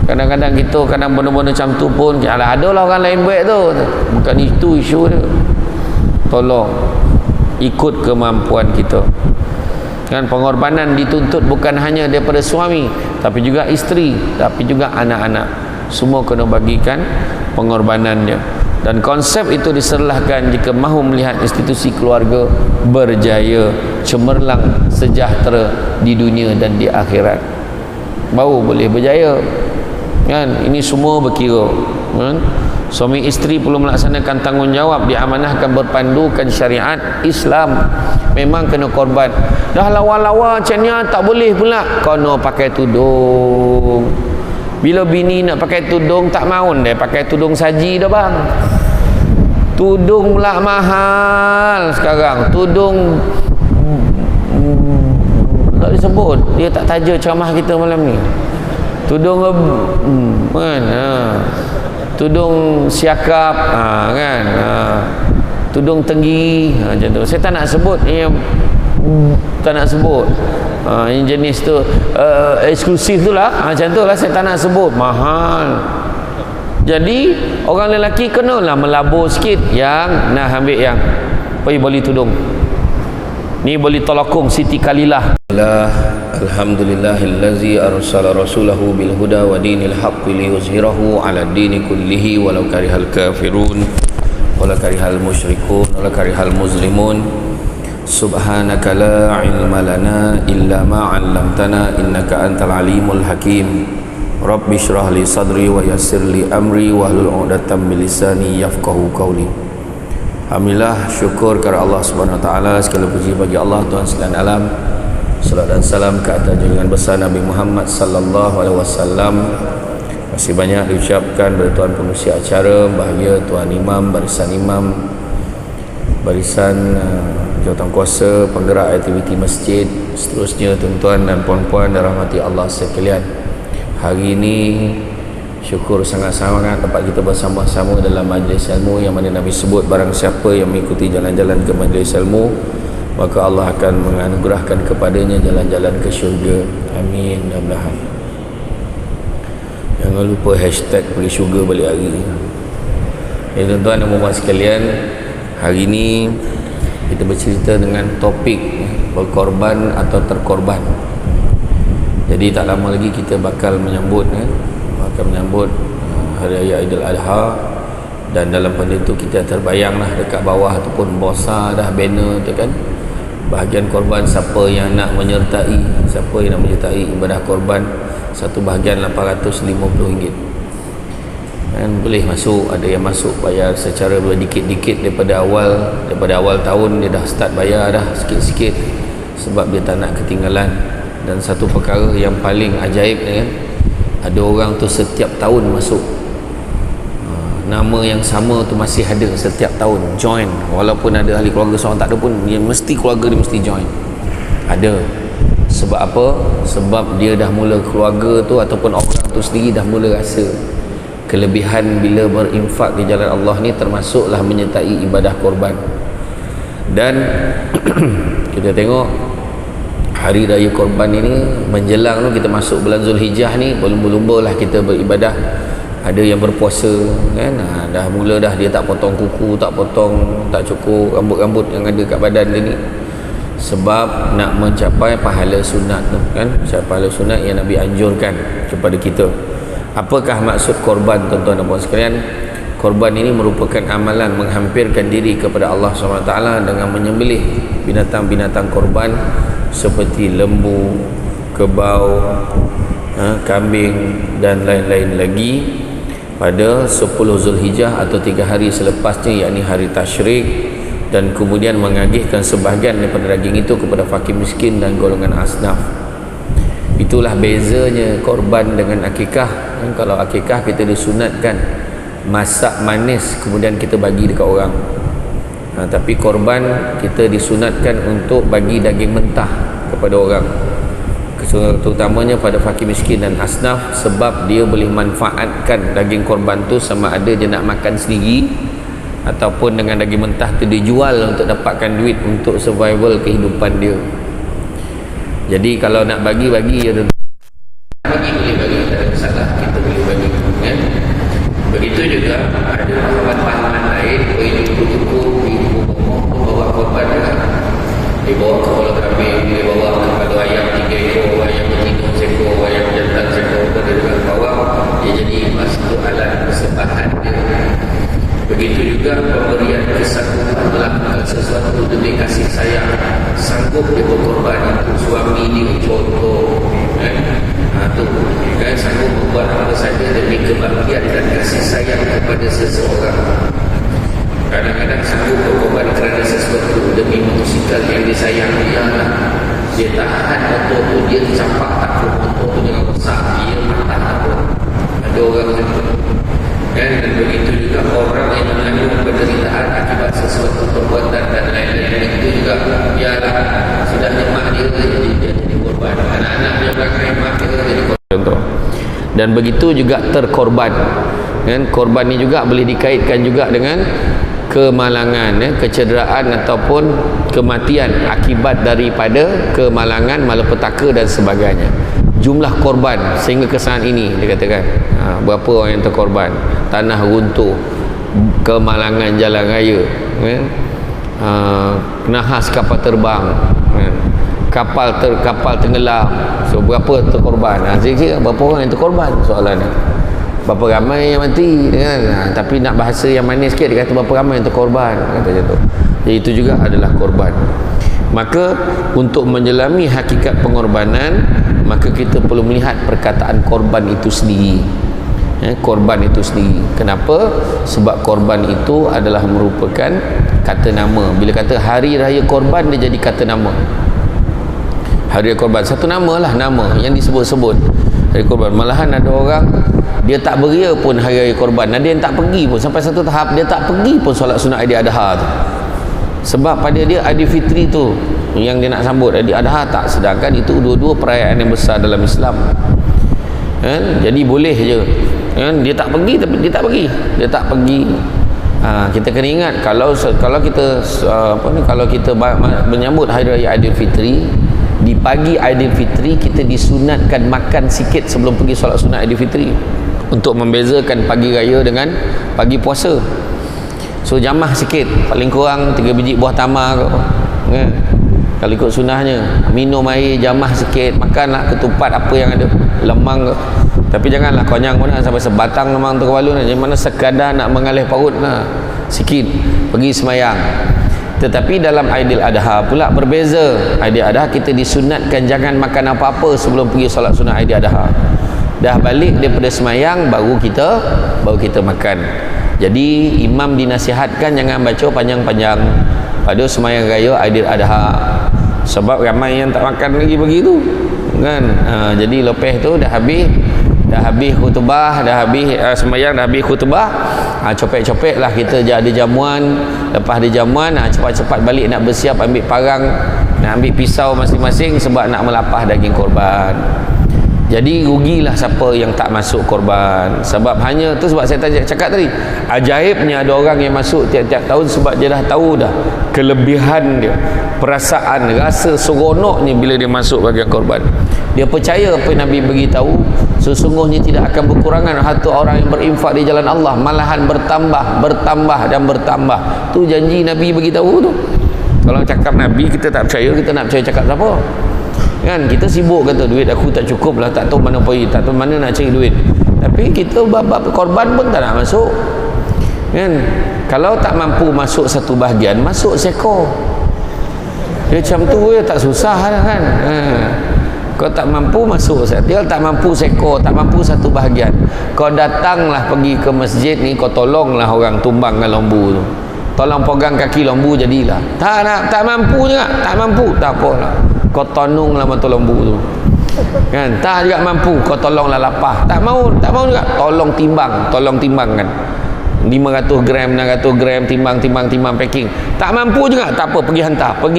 Kadang-kadang kita kadang benda-benda macam tu pun ada lah orang lain buat tu, bukan itu isu dia. Tolong ikut kemampuan kita. Kan pengorbanan dituntut bukan hanya daripada suami, tapi juga isteri, tapi juga anak-anak. Semua kena bagikan pengorbanannya. Dan konsep itu diserlahkan jika mahu melihat institusi keluarga berjaya, cemerlang, sejahtera di dunia dan di akhirat. Baru boleh berjaya. Kan? Ini semua berkira. Kan? Suami isteri perlu melaksanakan tanggungjawab, diamanahkan berpandukan syariat Islam. Memang kena korban. Dah lawa-lawa macam ni tak boleh pula. Kena pakai tudung. Bila bini nak pakai tudung tak maun dia pakai tudung saji dah bang. Tudung pula mahal sekarang. Tudung tak disebut. Dia tak taja ceramah kita malam ni. Tudung kan? Tudung siakap kan? Tudung tenggi macam tu. Saya tak nak sebut tak nak sebut yang jenis tu eksklusif tu lah macam tu lah, saya tak nak sebut, mahal. Jadi orang lelaki kenalah melabur sikit, yang nak ambil yang pergi beli tudung ni, beli tolakung Siti Kalilah. Alhamdulillahillazi arsala rasulahu bil huda wa dinil haqqi liyuzhirahu ala dini kullihi walau karihal kafirun wala karihal musyrikun wala karihal muslimun. Subhanaka la ilma lana illa ma 'allamtana innaka antal alimul hakim. Rabbi shrah li sadri wa yassir li amri wahlul 'uqdatam min lisani yafqahu qawli. Alhamdulillah, syukur kepada Allah Subhanahu wa taala, segala puji bagi Allah Tuhan sekalian alam. Salam dan salam ke atas junjungan besar Nabi Muhammad sallallahu alaihi wasallam. Masih banyak diucapkan kepada tuan pengurusi acara, bahagia tuan imam, barisan jawatankuasa, penggerak aktiviti masjid, seterusnya tuan-tuan dan puan-puan dirahmati Allah sekalian. Hari ini syukur sangat-sangat dapat kita bersama-sama dalam majlis ilmu yang mana Nabi sebut barang siapa yang mengikuti jalan-jalan ke majlis ilmu, maka Allah akan menganugerahkan kepadanya jalan-jalan ke syurga. Amin. Mudah-mudahan. Jangan lupa hashtag pergi syurga balik hari. Tuan-tuan dan puan-puan sekalian, hari ini kita bercerita dengan topik berkorban atau terkorban. Jadi tak lama lagi kita bakal menyambut Hari Raya Aidil Adha, dan dalam pada itu kita terbayanglah dekat bawah ataupun besar dah banner tu kan, bahagian korban, siapa yang nak menyertai ibadah korban, satu bahagian RM850 kan, boleh masuk. Ada yang masuk bayar secara berdikit-dikit daripada awal tahun dia dah start bayar dah sikit-sikit, sebab dia tak nak ketinggalan. Dan satu perkara yang paling ajaib kan, ada orang tu setiap tahun masuk, nama yang sama tu masih ada setiap tahun join, walaupun ada ahli keluarga seorang tak ada pun, dia mesti keluarga dia mesti join. Ada sebab apa? Sebab dia dah mula keluarga tu ataupun orang tu sendiri dah mula rasa kelebihan bila berinfak di jalan Allah ni, termasuklah menyertai ibadah korban. Dan kita tengok hari raya korban ini menjelang tu, kita masuk bulan Zulhijjah ni, berlumba-lumba lah kita beribadah. Ada yang berpuasa kan, dah mula dah dia tak potong kuku, tak cukur rambut-rambut yang ada kat badan dia ni, sebab nak mencapai pahala sunat tu kan, mencapai pahala sunat yang Nabi anjurkan kepada kita. Apakah maksud korban tuan-tuan dan puan sekalian? Korban ini merupakan amalan menghampirkan diri kepada Allah SWT dengan menyembelih binatang-binatang korban seperti lembu, kebau, kambing dan lain-lain lagi pada 10 Zulhijjah atau 3 hari selepasnya, yakni hari tasyrik, dan kemudian mengagihkan sebahagian daripada daging itu kepada fakir miskin dan golongan asnaf. Itulah bezanya korban dengan akikah. Kalau akikah kita disunatkan masak manis kemudian kita bagi dekat orang, tapi korban kita disunatkan untuk bagi daging mentah kepada orang, terutamanya pada fakir miskin dan asnaf, sebab dia boleh manfaatkan daging korban tu, sama ada dia nak makan sendiri ataupun dengan daging mentah tu dijual untuk dapatkan duit untuk survival kehidupan dia. Jadi kalau nak bagi ya, bagi boleh bagi, tak ada masalah, kita boleh saja demi kebaktian dan kasih sayang kepada seseorang. Kadang-kadang sanggup berkorban kerana sesuatu demi motosikal yang disayang dia tahan motor tu, dia campak takut motor tu jangan rosak, dia matah takut. Ada orang macam tu kan. Dan begitu juga orang yang menanggung penderitaan akibat sesuatu perbuatan dan lain-lain, itu juga ialah sudah mak dia jadi korban, anak-anak dia belakang mak dia jadi korban. Contoh. Dan begitu juga terkorban kan. Korban ni juga boleh dikaitkan juga dengan kemalangan, kecederaan ataupun kematian akibat daripada kemalangan, malapetaka dan sebagainya. Jumlah korban sehingga ke saat ini dia katakan berapa orang yang terkorban, tanah runtuh, kemalangan jalan raya kan? Nahas kapal terbang kan? kapal tenggelam. So berapa terkorban? Sikit berapa orang yang terkorban soalan ni. Berapa ramai yang mati kan? Tapi nak bahasa yang manis sikit, dia kata berapa ramai yang terkorban, kata macam tu. Jadi itu juga adalah korban. Maka untuk menyelami hakikat pengorbanan, maka kita perlu melihat perkataan korban itu sendiri. Korban itu sendiri. Kenapa? Sebab korban itu adalah merupakan kata nama. Bila kata hari raya korban, dia jadi kata nama. Hari raya korban, satu nama lah, nama yang disebut-sebut hari korban. Malahan ada orang dia tak beria pun hari raya korban, ada yang tak pergi pun, sampai satu tahap dia tak pergi pun solat sunat Aidiladha tu. Sebab pada dia Aidilfitri tu yang dia nak sambut, Aidiladha tak. Sedangkan itu dua-dua perayaan yang besar dalam Islam kan? Jadi boleh je kan? Dia tak pergi, tapi dia tak pergi. Kita kena ingat kalau kita kalau kita menyambut hari raya Aidilfitri, di pagi Aidilfitri kita disunatkan makan sikit sebelum pergi solat sunat Aidilfitri, untuk membezakan pagi raya dengan pagi puasa. So jamah sikit, paling kurang 3 biji buah tamar kan? Kalau ikut sunnahnya, minum air, jamah sikit, makanlah ketupat apa yang ada, lemang ke. Tapi janganlah konyang pun sampai sebatang lemang tu kepala, macam mana sekadar nak mengalih parut lah sikit, pergi semayang. Tetapi dalam Aidiladha pula berbeza. Aidiladha kita disunatkan jangan makan apa-apa sebelum pergi solat sunat Aidiladha. Dah balik daripada semayang baru kita makan. Jadi imam dinasihatkan jangan baca panjang-panjang pada semayang raya Aidiladha, sebab ramai yang tak makan lagi begitu kan. Jadi lepas tu dah habis khutbah, dah habis semayang, dah habis khutbah, copek-copek lah kita ada jamuan. Lepas ada jamuan, cepat-cepat balik nak bersiap, ambil parang, nak ambil pisau masing-masing, sebab nak melapah daging korban. Jadi rugilah siapa yang tak masuk korban. Sebab hanya tu, sebab saya cakap tadi, ajaibnya ada orang yang masuk tiap-tiap tahun sebab dia dah tahu dah kelebihan dia, perasaan, rasa seronoknya bila dia masuk bagian korban. Dia percaya apa yang Nabi beritahu, sesungguhnya tidak akan berkurangan harta orang yang berinfak di jalan Allah, malahan bertambah dan bertambah. Tu janji Nabi beritahu tu. Kalau cakap Nabi kita tak percaya, kita nak percaya cakap siapa kan? Kita sibuk kata duit aku tak cukup lah, tak tahu mana pergi, tak tahu mana nak cari duit. Tapi kita bab korban pun tak nak masuk kan? Kalau tak mampu masuk satu bahagian, masuk sekor. Dia macam tu ya, tak susah lah kan. Kau tak mampu masuk dia tak mampu sekor, tak mampu satu bahagian, kau datanglah pergi ke masjid ni, kau tolonglah orang tumbangkan lembu tu, tolong pegang kaki lembu jadilah. Tak mampu juga, tak mampu, tak apalah, kau tononglah mata lembu tu kan. Tak juga mampu, kau tolonglah lapah. Tak mau juga, tolong timbangkan 500 gram, 600 gram, timbang packing. Tak mampu juga, tak apa, pergi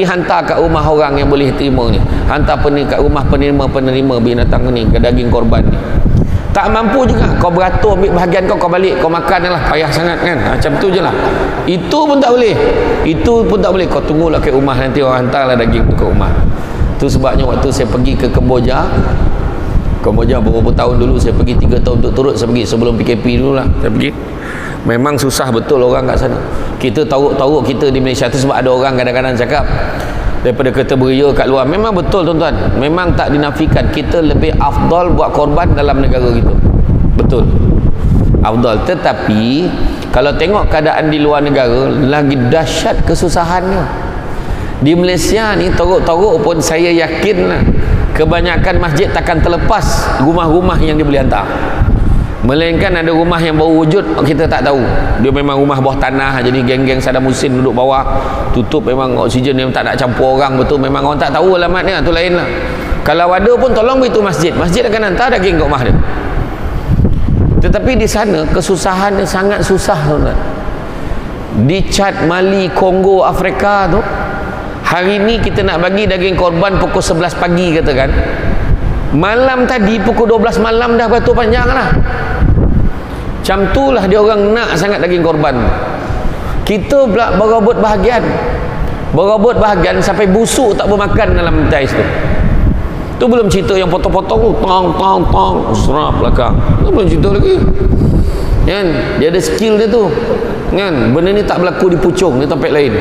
hantar kat rumah orang yang boleh terima ni, hantar kat rumah penerima binatang ni, ke daging korban ni. Tak mampu juga, kau beratur ambil bahagian kau balik, kau makan lah, payah sangat kan. Macam tu je lah. Itu pun tak boleh, kau tunggulah ke rumah, nanti orang hantarlah daging tu ke rumah. Tu sebabnya waktu saya pergi ke Kemboja beberapa tahun dulu, saya pergi 3 tahun turut saya pergi, sebelum PKP dulu lah saya pergi. Memang susah betul orang kat sana. Kita tahu kita di Malaysia tu, sebab ada orang kadang-kadang cakap daripada kata beria kat luar. Memang betul tuan-tuan, memang tak dinafikan kita lebih afdal buat korban dalam negara kita, betul afdal. Tetapi kalau tengok keadaan di luar negara, lagi dahsyat kesusahannya. Di Malaysia ni teruk-teruk pun saya yakin lah, kebanyakan masjid takkan terlepas rumah-rumah yang dia boleh hantar Melainkan ada rumah yang baru wujud, kita tak tahu. Dia memang rumah bawah tanah, jadi geng-geng Saddam Hussein duduk bawah, tutup, memang oksigen yang tak nak campur orang betul, memang orang tak tahu alamatnya, tu lain lah. Kalau ada pun tolong beritahu masjid, masjid akan hantar daging ke rumah dia. Tetapi di sana kesusahan dia sangat susah, tuan-tuan. Di Chad, Mali, Kongo, Afrika tu, hari ni kita nak bagi daging korban pukul 11 pagi katakan, malam tadi pukul 12 malam dah beratur panjang lah. Macam tu lah dia orang nak sangat daging korban. Kita pula berebut bahagian sampai busuk tak boleh makan dalam tais tu. Tu belum cerita yang potong-potong tu, tong serap belakang. Tu belum cerita lagi. Kan? Dia ada skill dia tu. Kan? Benda ni tak berlaku di Puchong, di tempat lain.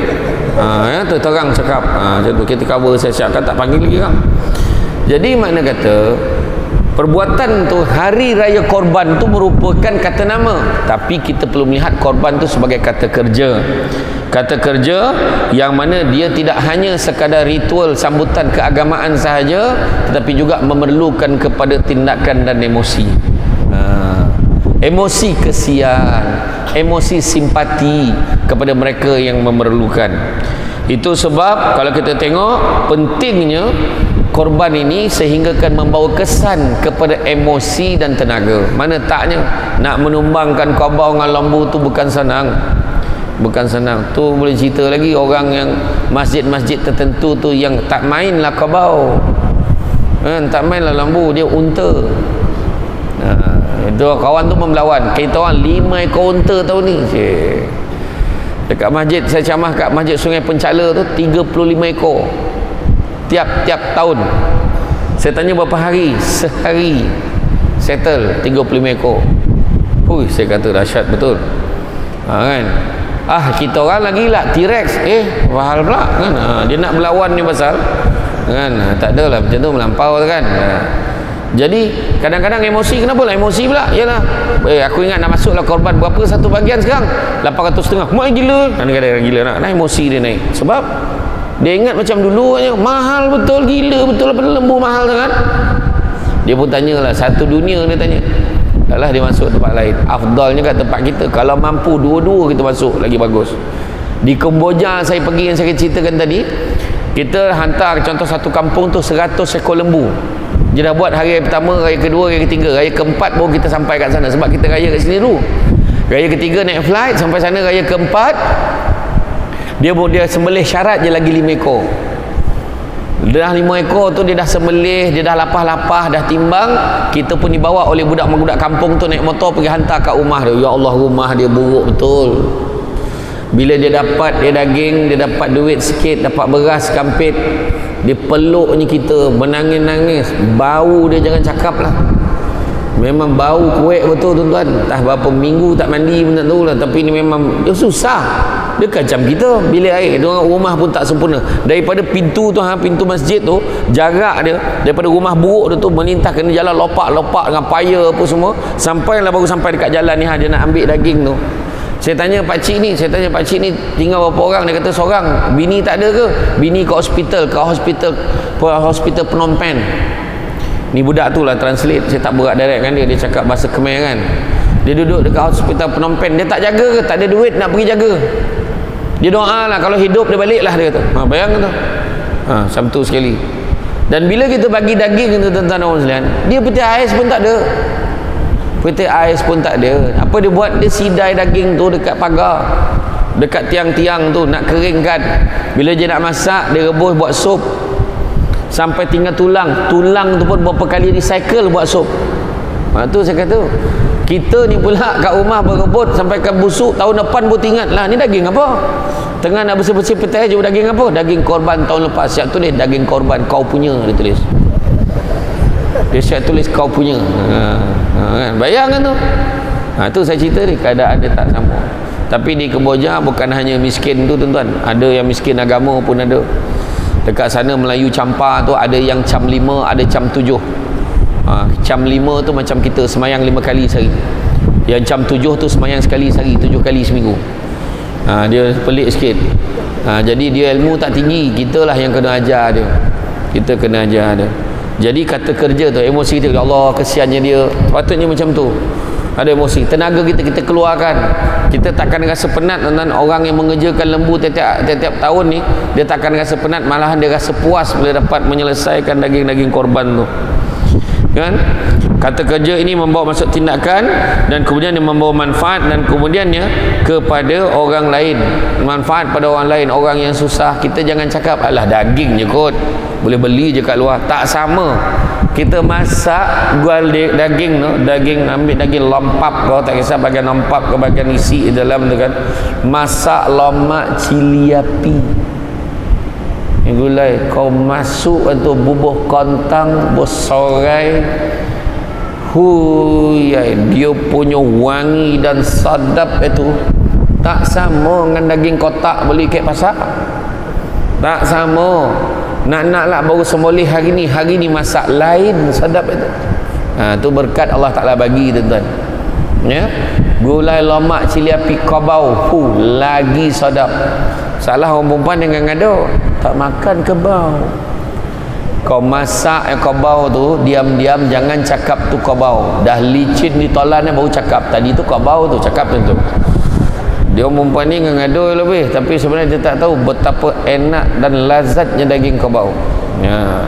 Ya, terang cakap. Macam tu kita cover siap-siap kan tak panggil lagi kan. Jadi makna kata perbuatan tu, hari raya korban tu merupakan kata nama, tapi kita perlu melihat korban tu sebagai kata kerja. Kata kerja yang mana dia tidak hanya sekadar ritual sambutan keagamaan sahaja, tetapi juga memerlukan kepada tindakan dan emosi. Emosi kesian, emosi simpati kepada mereka yang memerlukan. Itu sebab kalau kita tengok pentingnya korban ini sehinggakan membawa kesan kepada emosi dan tenaga. Mana taknya nak menumbangkan kabau dengan lembu tu bukan senang. Bukan senang. Tu boleh cerita lagi orang yang masjid-masjid tertentu tu yang tak mainlah kabau. Tak mainlah lembu, dia unta. Itu kawan tu melawan. Kita orang 5 ekor unta tahun ni. Dekat masjid, saya camah kat masjid Sungai Pencala tu 35 ekor. Tiap tahun. Saya tanya berapa hari? Sehari settle 35 ekor. Ui, saya kata dahsyat betul. Kan? Kita orang lagi lah T-Rex. Mahal pula kan? Dia nak berlawan ni pasal kan? Tak adalah macam tu, melampau kan? Jadi kadang-kadang emosi, kenapa lah emosi pula? Yalah, aku ingat nak masuk lah korban berapa satu bahagian sekarang? 850. Mak gila. Kadang-kadang gila nak emosi dia naik. Sebab dia ingat macam dulu aja, mahal betul, gila betul, apa lembu mahal kan? Dia pun tanyalah, satu dunia dia tanya. Dahlah dia masuk tempat lain. Afdalnya kat tempat kita, kalau mampu dua-dua kita masuk lagi bagus. Di Kemboja saya pergi yang saya ceritakan tadi, kita hantar contoh satu kampung tu 100 ekor lembu. Dia dah buat hari pertama, raya kedua, raya ketiga, raya keempat baru kita sampai kat sana sebab kita raya kat sini dulu. Raya ketiga naik flight sampai sana, raya keempat dia sembelih syarat je lagi 5 ekor. Dah 5 ekor tu dia dah sembelih, dia dah lapah-lapah, dah timbang. Kita pun dibawa oleh budak-budak kampung tu naik motor pergi hantar kat rumah dia. Ya Allah, rumah dia buruk betul. Bila dia dapat daging, dia dapat duit sikit, dapat beras kampit, dia peluknya kita, menangis-nangis. Bau dia jangan cakap lah. Memang bau kuek betul tuan-tuan. Entah berapa minggu tak mandi pun tak tahu lah. Tapi ni memang dia susah. Dia kacam kita bilik air. Dia orang rumah pun tak sempurna. Daripada pintu tu, pintu masjid tu, jarak dia daripada rumah buruk tu melintah kena jalan lopak-lopak dengan paya apa semua. Sampailah baru sampai dekat jalan ni, dia nak ambil daging tu. Saya tanya pakcik ni tinggal berapa orang? Dia kata seorang. Bini tak ada ke? Bini ke hospital Phnom Penh. Ni budak tu lah translate. Saya tak berat direct kan dia cakap bahasa Khmer kan. Dia duduk dekat hospital Phnom Penh. Dia tak jaga ke? Tak ada duit nak pergi jaga. Dia doa lah kalau hidup dia balik lah, dia kata. Bayangkan tu. Macam tu sekali. Dan bila kita bagi daging tu tuan-tuan orang sekalian, dia peti ais pun tak ada. Peti ais pun tak ada. Apa dia buat? Dia sidai daging tu dekat pagar, dekat tiang-tiang tu nak keringkan. Bila dia nak masak, dia rebus buat sup sampai tinggal tulang tu pun berapa kali recycle buat sup. Tu saya kata kita ni pula kat rumah berebut sampai ke busuk, tahun depan pun ingat lah ni daging apa, tengah nak bersih-bersih peti ais je, daging apa? Daging korban tahun lepas. Siap tulis daging korban kau punya, dia tulis. Dia siap tulis kau punya. Kan? Bayangkan tu. Tu saya cerita ni, keadaan dia tak sama. Tapi di Kemboja bukan hanya miskin tu tuan-tuan, ada yang miskin agama pun ada. Dekat sana Melayu Campa tu ada yang cam 5, ada cam 7. Cam 5 tu macam kita semayang 5 kali sehari. Yang cam 7 tu semayang sekali sehari, 7 kali seminggu. Dia pelik sikit. Jadi dia ilmu tak tinggi, kita lah yang kena ajar dia. Kita kena ajar dia. Jadi kata kerja tu, emosi kita, ya Allah kesiannya dia. Patutnya macam tu. ada emosi, tenaga kita keluarkan. Kita takkan rasa penat. Dan orang yang mengerjakan lembu tiap tahun ni, dia takkan rasa penat, malahan dia rasa puas bila dapat menyelesaikan daging-daging korban tu, kan? Kata kerja ini membawa masuk tindakan, dan kemudian dia membawa manfaat, dan kemudiannya kepada orang lain, manfaat pada orang lain, orang yang susah. Kita jangan cakap alah daging je kot, boleh beli je kat luar. Tak sama. Kita masak, jual daging tu, ambil daging lompap kau, tak kisah bagian lompap ke bagian isi dalam tu kan, masak lomak cili api, gulai kau masuk tu bubuh kontang, bersorai, dia punya wangi dan sedap itu tak sama dengan daging kotak beli kat pasar. Tak sama. Nak lah baru semoleh hari ni masak lain sedap itu. Tu berkat Allah Ta'ala bagi, tuan-tuan, ya. Gulai lomak cili api kebau, lagi sedap. Salah orang perempuan dengan ngado, tak makan kebau. Kau masak kebau tu, diam-diam jangan cakap tu kebau, dah licin di tolan baru cakap tadi tu kebau tu, cakap tu. Dia perempuan ni ngado lebih, tapi sebenarnya dia tak tahu betapa enak dan lazatnya daging kebau. Ya.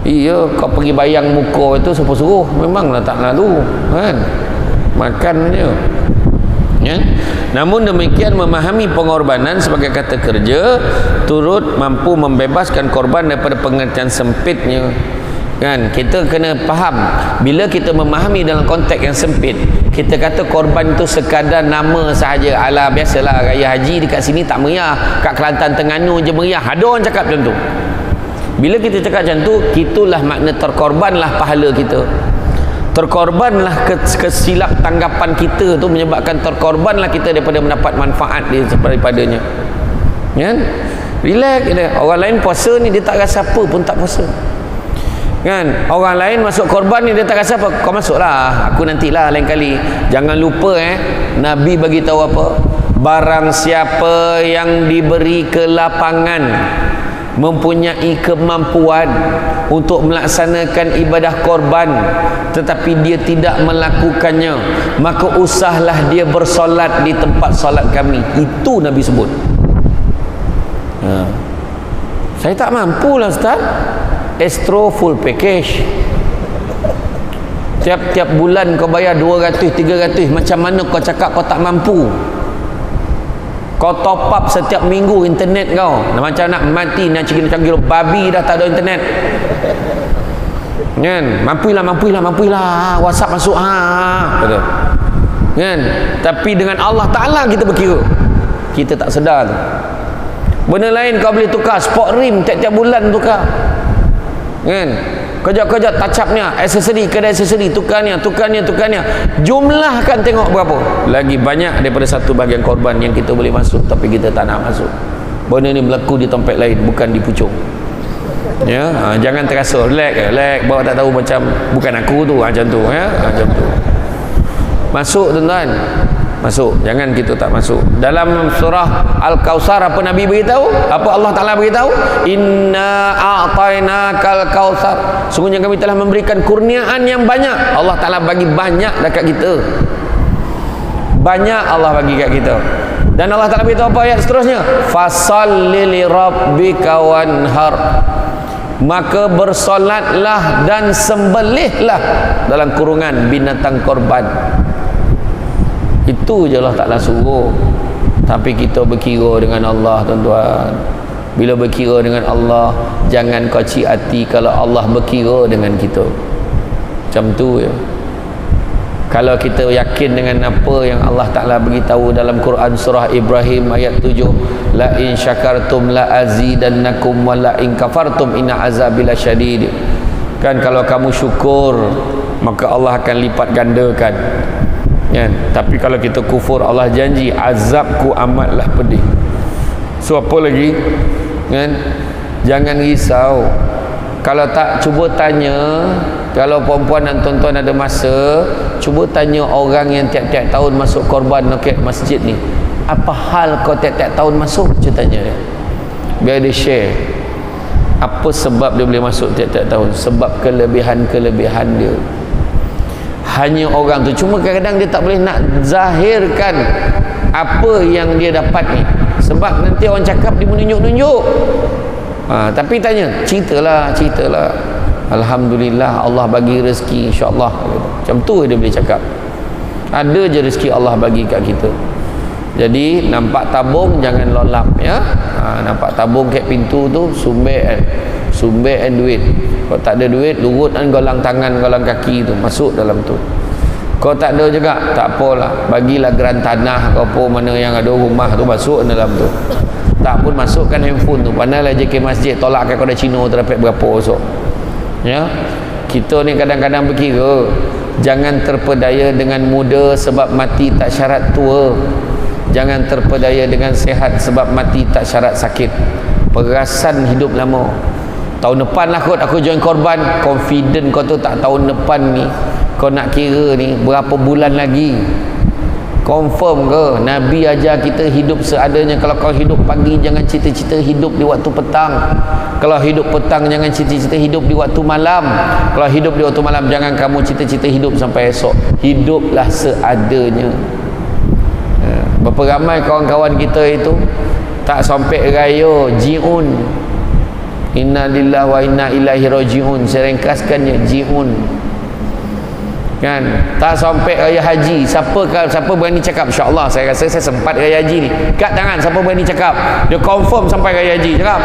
Iya, kau pergi bayang muka itu suruh-suruh, memanglah tak lalu, kan? Makan je. Ya. Namun demikian, memahami pengorbanan sebagai kata kerja turut mampu membebaskan korban daripada pengertian sempitnya, kan? Kita kena faham, bila kita memahami dalam konteks yang sempit, kita kata korban itu sekadar nama sahaja. Alah, biasalah raya haji dekat sini tak meriah, kat Kelantan Terengganu je meriah. Ada orang cakap macam tu. Bila kita cakap macam tu, itulah makna terkorbanlah pahala kita, terkorbanlah kesilap tanggapan kita tu, menyebabkan terkorbanlah kita daripada mendapat manfaat daripadanya, kan? Relax je. Orang lain puasa ni dia tak rasa apa pun tak puasa, kan? Orang lain masuk korban ni dia tak rasa apa. Kau masuklah, aku nantilah lain kali. Jangan lupa Nabi bagi tahu apa? Barang siapa yang diberi kelapangan, mempunyai kemampuan untuk melaksanakan ibadah korban, tetapi dia tidak melakukannya, maka usahlah dia bersolat di tempat solat kami. Itu Nabi sebut. Saya tak mampulah Ustaz. Astro full package, tiap bulan kau bayar 200, 300. Macam mana kau cakap kau tak mampu? Kau top up setiap minggu internet kau, macam nak mati, nak canggih babi dah tak ada internet, kan? Mampulah, WhatsApp masuk, betul, kan? Tapi dengan Allah Ta'ala kita berkira, kita tak sedar tu. Benda lain kau boleh tukar, sport rim tiap-tiap bulan tukar, kan? Kejap-kejap touch-upnya, kedai aksesori, tukarnya. Jumlahkan tengok berapa. Lagi banyak daripada satu bahagian korban yang kita boleh masuk, tapi kita tak nak masuk. Benda ni berlaku di tempat lain, bukan di Puchong. Ya, jangan terasa relax, bawa tak tahu macam bukan aku tu, macam tu, ya, macam tu. Masuk tuan-tuan, masuk. Jangan kita tak masuk. Dalam surah Al-Kautsar apa Nabi beritahu? Apa Allah Ta'ala beritahu? Inna a'tainakal kautsar. Sungguhnya kami telah memberikan kurniaan yang banyak. Allah Ta'ala bagi banyak dekat kita. Banyak Allah bagi kat kita. Dan Allah Ta'ala beritahu apa ayat seterusnya? Fasalli li rabbika wanhar. Maka bersolatlah dan sembelihlah, dalam kurungan binatang korban. Itu je Allah Ta'ala suruh. Tapi kita berkira dengan Allah, tuan-tuan. Bila berkira dengan Allah, jangan kocik hati kalau Allah berkira dengan kita. Macam tu ya. Kalau kita yakin dengan apa yang Allah Ta'ala beritahu dalam Quran surah Ibrahim ayat 7, la in syakartum la azidannakum wa la in kafartum inna azabi lasyadid. Kan, kalau kamu syukur maka Allah akan lipat gandakan, kan? Tapi kalau kita kufur, Allah janji azabku amatlah pedih. So apa lagi, kan? Jangan risau. Kalau tak, cuba tanya. Kalau perempuan dan tuan-tuan ada masa, cuba tanya orang yang tiap-tiap tahun masuk korban ke masjid ni, apa hal kau tiap-tiap tahun masuk? Cuba tanya dia, biar dia share apa sebab dia boleh masuk tiap-tiap tahun. Sebab kelebihan-kelebihan dia. hanya orang tu. Cuma kadang-kadang dia tak boleh nak zahirkan apa yang dia dapat ni, sebab nanti orang cakap dia menunjuk-nunjuk. Tapi tanya, ceritalah alhamdulillah Allah bagi rezeki, insya-Allah. Macam tu dia boleh cakap. Ada je rezeki Allah bagi kat kita. Jadi nampak tabung jangan lolap ya. Nampak tabung kat pintu tu, sumber duit. Kalau tak ada duit, lurutkan golang tangan, golang kaki tu, masuk dalam tu. Kalau tak ada juga, tak apalah, bagilah geran tanah ke apa, mana yang ada rumah tu, masuk dalam tu. Tak pun masukkan handphone tu, pandailah JK Masjid, tolakkan kau dah Cina terdapat berapa esok. Ya, kita ni kadang-kadang berkira, jangan terpedaya dengan muda sebab mati tak syarat tua. Jangan terpedaya dengan sehat sebab mati tak syarat sakit. Perasan hidup lama. Tahun depan lah kot aku join korban. Confident kau tu tak tahun depan ni, kau nak kira ni berapa bulan lagi. Confirm ke? Nabi ajar kita hidup seadanya. Kalau kau hidup pagi, jangan cita-cita hidup di waktu petang. Kalau hidup petang, jangan cita-cita hidup di waktu malam. Kalau hidup di waktu malam, jangan kamu cita-cita hidup sampai esok. Hiduplah seadanya. Berapa ramai kawan-kawan kita itu tak sampai raya ji'un. Inna lillahi wa inna ilaihi raji'un. Saya ringkaskannya, ji'un. Kan, tak sampai raya haji. Siapa berani cakap, insya-Allah saya rasa saya sempat raya haji ni, kat tangan siapa berani cakap dia confirm sampai raya haji, cakap.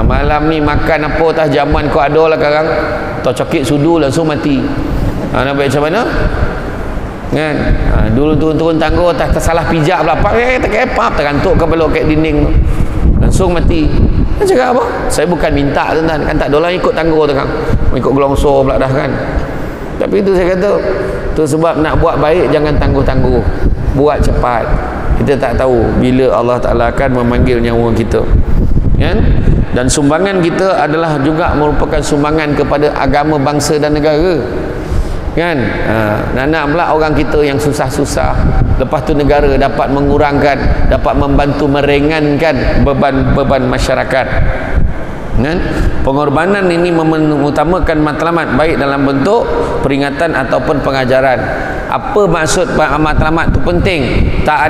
Malam ni makan apa atas jaman kau ada lah sekarang, tak cokit sudu langsung mati. Nak baik macam mana kan? Dulu turun tangga tak salah pijak pula, tak kepap tergantuk ke belok kat dinding tu, langsung mati. Dia cakap apa? Saya bukan minta tuan-tuan, kan tak ada orang ikut tangga tu kan, ikut gelongsor pula dah kan. Tapi itu saya kata, tu sebab nak buat baik jangan tangguh-tangguh, buat cepat. Kita tak tahu bila Allah Ta'ala akan memanggil nyawa kita kan? Dan sumbangan kita adalah juga merupakan sumbangan kepada agama, bangsa dan negara kan. Nak pula orang kita yang susah-susah, lepas tu negara dapat mengurangkan, dapat membantu meringankan beban masyarakat kan? Pengorbanan ini mengutamakan matlamat, baik dalam bentuk peringatan ataupun pengajaran. Apa maksud matlamat tu penting? Tak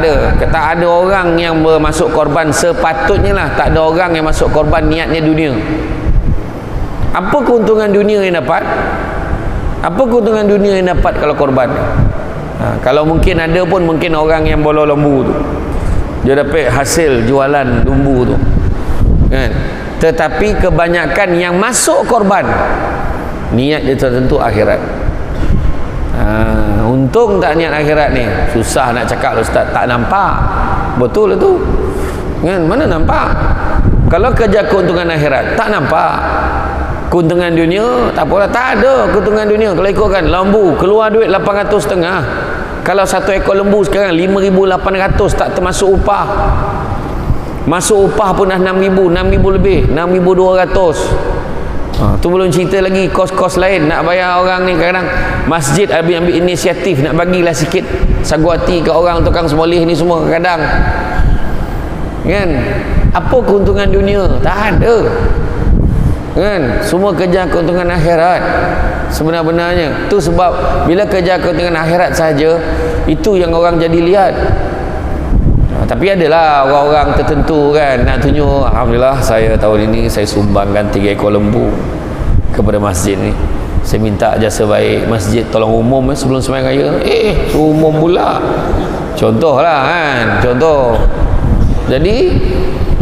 ada orang yang bermasuk korban sepatutnya lah. Tak ada orang yang masuk korban niatnya dunia. Apa keuntungan dunia yang dapat? Apa keuntungan dunia yang dapat kalau korban? Kalau mungkin ada pun, mungkin orang yang bolo lembu tu, dia dapat hasil jualan lembu tu kan. Tetapi kebanyakan yang masuk korban, niat dia tertentu akhirat. Untung tak niat akhirat ni. Susah nak cakap Ustaz, tak nampak. Betul tu kan? Mana nampak? Kalau kerja keuntungan akhirat, tak nampak. Keuntungan dunia, tak apalah, tak ada keuntungan dunia. Kalau ikutkan lembu, keluar duit 800,500. Kalau satu ekor lembu sekarang 5,800, tak termasuk upah. Masuk upah pun dah 6,000 lebih, 6,200. Tu belum cerita lagi kos-kos lain. Nak bayar orang ni, kadang masjid ambil inisiatif nak bagilah sikit sagu hati ke orang tukang semoleh ni semua kadang kan. Apa keuntungan dunia? Tak ada kan. Semua kerja keuntungan akhirat sebenar-benarnya. Tu sebab bila kerja keuntungan akhirat saja, itu yang orang jadi lihat. Tapi adalah orang-orang tertentu kan nak tunjuk, alhamdulillah saya tahun ini saya sumbangkan 3 ekor lembu kepada masjid ni. Saya minta jasa baik masjid, tolong umum sebelum sembahyang raya. Umum pula. Contohlah kan, contoh. Jadi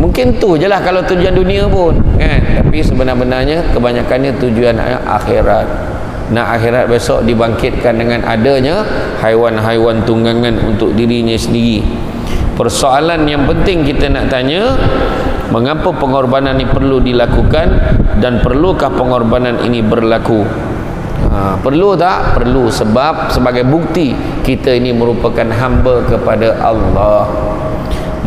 mungkin tu je lah kalau tujuan dunia pun kan. Tapi sebenar-benarnya kebanyakannya tujuan akhirat. Nak akhirat besok dibangkitkan dengan adanya haiwan-haiwan tunggangan untuk dirinya sendiri. Persoalan yang penting kita nak tanya, mengapa pengorbanan ini perlu dilakukan dan perlukah pengorbanan ini berlaku? Perlu tak? Perlu, sebab sebagai bukti kita ini merupakan hamba kepada Allah,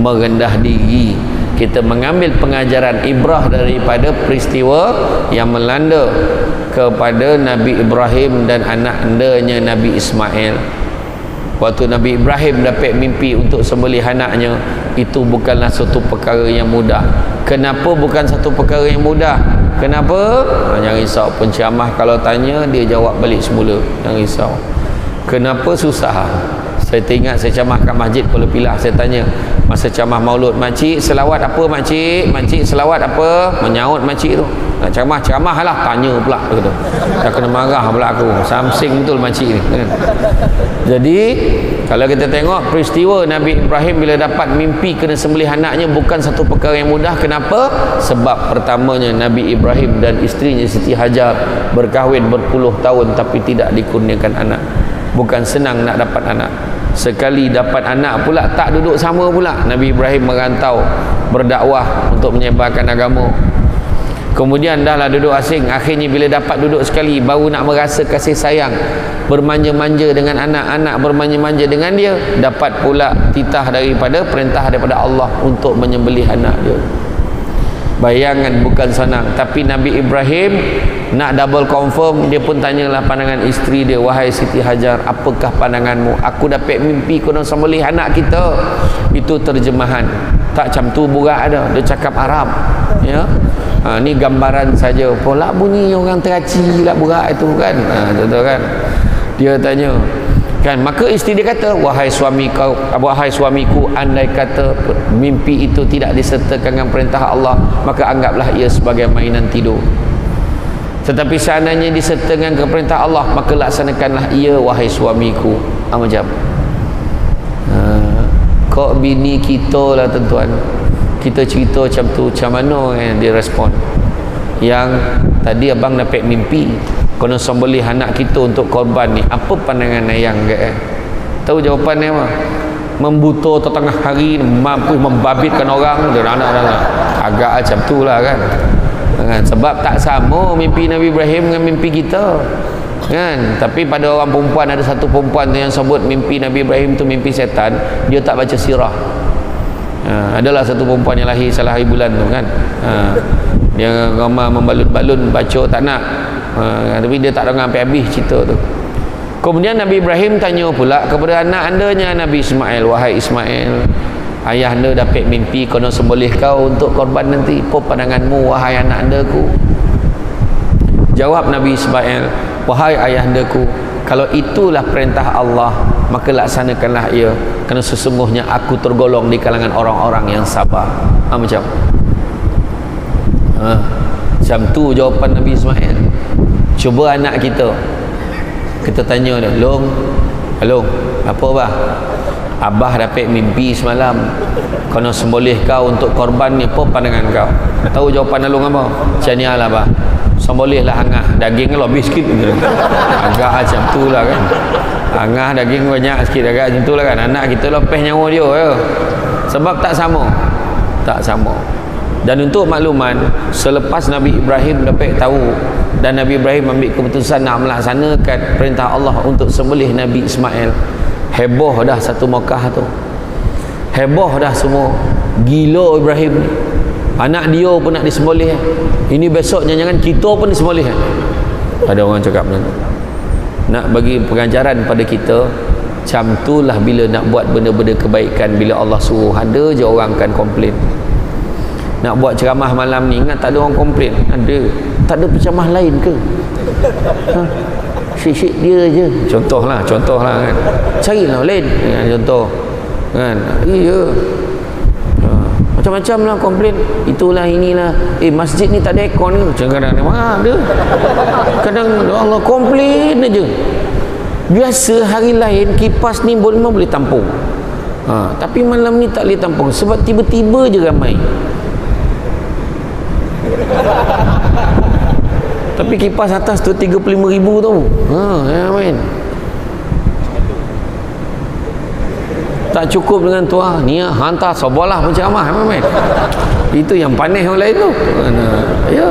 merendah diri. Kita mengambil pengajaran ibrah daripada peristiwa yang melanda kepada Nabi Ibrahim dan anak-andanya Nabi Ismail. Waktu Nabi Ibrahim dapat mimpi untuk sembelih anaknya, itu bukanlah satu perkara yang mudah. Kenapa bukan satu perkara yang mudah? Kenapa? Jangan risau, penceramah kalau tanya dia jawab balik semula, jangan risau. Kenapa susah? Saya teringat saya ceramah kat masjid Kuala Pilah, saya tanya masa ceramah maulud, makcik selawat apa makcik? Makcik selawat apa? Menyaut makcik tu. Nak ceramah lah, tanya pula gitu. Dah kena marah pula aku. Samsing betul makcik ni kan. Jadi kalau kita tengok peristiwa Nabi Ibrahim bila dapat mimpi kena sembelih anaknya bukan satu perkara yang mudah. Kenapa? Sebab pertamanya Nabi Ibrahim dan isterinya Siti Hajar berkahwin berpuluh tahun tapi tidak dikurniakan anak. Bukan senang nak dapat anak. Sekali dapat anak pula tak duduk sama pula. Nabi Ibrahim merantau berdakwah untuk menyebarkan agama. Kemudian dahlah duduk asing, akhirnya bila dapat duduk sekali baru nak merasa kasih sayang, bermanja-manja dengan anak bermanja-manja dengan dia, dapat pula titah daripada perintah daripada Allah untuk menyembelih anak dia. Bayangan bukan senang. Tapi Nabi Ibrahim nak double confirm, dia pun tanyalah pandangan isteri dia, wahai Siti Hajar, apakah pandanganmu? Aku dapat mimpi kena sembelih anak kita. Itu terjemahan, tak macam tu burak ada, dia cakap Arab ya. Ni gambaran saja. Pola bunyi orang teraci lah burak itu kan. Contoh kan. Dia tanya kan, maka isteri dia kata, wahai suamiku, andai kata mimpi itu tidak disertakan dengan perintah Allah, maka anggaplah ia sebagai mainan tidur. Tetapi seandainya disertakan dengan perintah Allah, maka laksanakanlah ia, wahai suamiku. Macam kok bini kita lah tuan-tuan, kita cerita macam tu, macam mana dia respon? Yang tadi abang dapat mimpi kena sembelih anak kita untuk korban ni, apa pandangan ayang ke? Tahu jawapan dia apa? Membuto tengah hari, mampu membabitkan orang dan anak-anak. Agak macam tu lah kan. Sebab tak sama mimpi Nabi Ibrahim dengan mimpi kita kan. Tapi pada orang perempuan, ada satu perempuan tu yang sebut mimpi Nabi Ibrahim tu mimpi setan, dia tak baca sirah. Adalah satu perempuan yang lahir salah hari bulan tu kan. Dia ramai membalun-balun baca tak nak. Tapi dia tak dengar sampai habis cerita tu. Kemudian Nabi Ibrahim tanya pula kepada anak andanya Nabi Ismail, wahai Ismail, ayah anda dapat mimpi kena sembelih kau untuk korban nanti, apa pandanganmu wahai anak andaku? Jawab Nabi Ismail, wahai ayah andaku, kalau itulah perintah Allah, maka laksanakanlah ia, kerana sesungguhnya aku tergolong di kalangan orang-orang yang sabar. Macam tu jawapan Nabi Ismail. Cuba anak kita tanya dia, Long, apa bah? Abah dapat mimpi semalam kena sembelih kau untuk korban ni, apa pandangan kau? Tahu jawapan Long apa? Macam ni lah bah, sembelih lah angah, daging lebih sikit. Agak macam tu lah kan. Angah daging banyak sikit, agak macam tu lah kan. Anak kita lepeh nyawa dia ya. Sebab tak sama. Dan untuk makluman, selepas Nabi Ibrahim dapat tahu dan Nabi Ibrahim ambil keputusan nak melaksanakan perintah Allah untuk sembelih Nabi Ismail, heboh dah satu Mekah tu, heboh dah semua, gila Ibrahim ni, anak dia pun nak disembelih. Ini besoknya jangan kita pun disembelih. Ada orang cakap macam tu. Nak bagi pengajaran pada kita, macam tu lah bila nak buat benda-benda kebaikan, bila Allah suruh, ada je orang akan komplain. Nak buat ceramah malam ni, ingat tak ada orang komplain? Ada. Tak ada penceramah lain ke? Syik-syik dia je. Contoh lah kan. Carilah lain. Contoh kan. Iya. Macam-macam lah komplain. Itulah inilah. Masjid ni tak ada aircon ke? Kadang-kadang ada. Kadang Allah komplain aja. Biasa hari lain kipas ni boleh tampung. Tapi malam ni tak boleh tampung sebab tiba-tiba je ramai. Tapi kipas atas tu 35,000 tu. Ya main. Tak cukup dengan tu ni hantar sebelah penceramah main. Itu yang panis orang lain tu. Ya.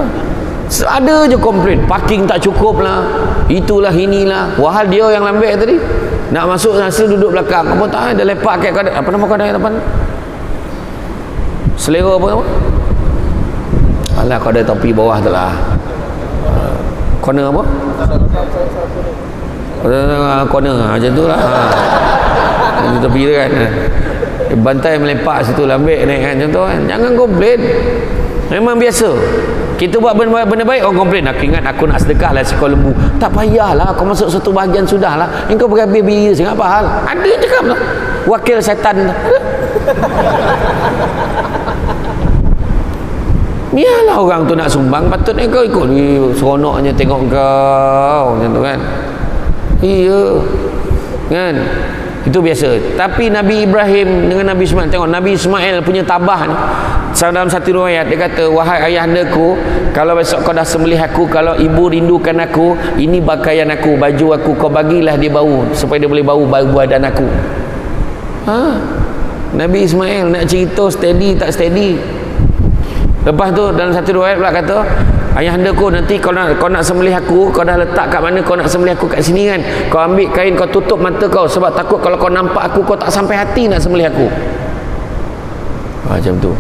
Ada je komplain, parking tak cukup lah, itulah inilah. Wahal dia yang lambat tadi nak masuk hasil duduk belakang. Apa tak ada lepak kat apa nama kedai depan? Selera apa nama? Alah, kedai topi bawah tu lah. Corner apa? Corner macam tu lah. Di tepi tu kan. Bantai melepak situ lambat naik kan, contoh kan. Jangan komplain. Memang biasa. Kita buat benda baik, orang komplain, aku ingat aku nak sedekah lah seekor lembu. Tak payahlah, kau masuk satu bahagian sudah lah. Engkau berhabis-habis dengan apa hal? Ada cakap tu, wakil syaitan tu. Biarlah orang tu nak sumbang, patutnya kau ikut. Seronoknya tengok kau macam tu kan. Iya kan, itu biasa. Tapi Nabi Ibrahim dengan Nabi Ismail, tengok Nabi Ismail punya tabah ni. Dalam satu riwayat dia kata, wahai ayahandaku, kalau besok kau dah sembelih aku, kalau ibu rindukan aku, ini pakaian aku, baju aku, kau bagilah dia bau supaya dia boleh bau badan aku. Nabi Ismail nak cerita steady tak steady. Lepas tu dalam satu riwayat pula kata, ayahandaku, nanti kau nak sembelih aku, kau dah letak kat mana kau nak sembelih aku kat sini kan, kau ambil kain, kau tutup mata kau, sebab takut kalau kau nampak aku, kau tak sampai hati nak sembelih aku. Macam tu.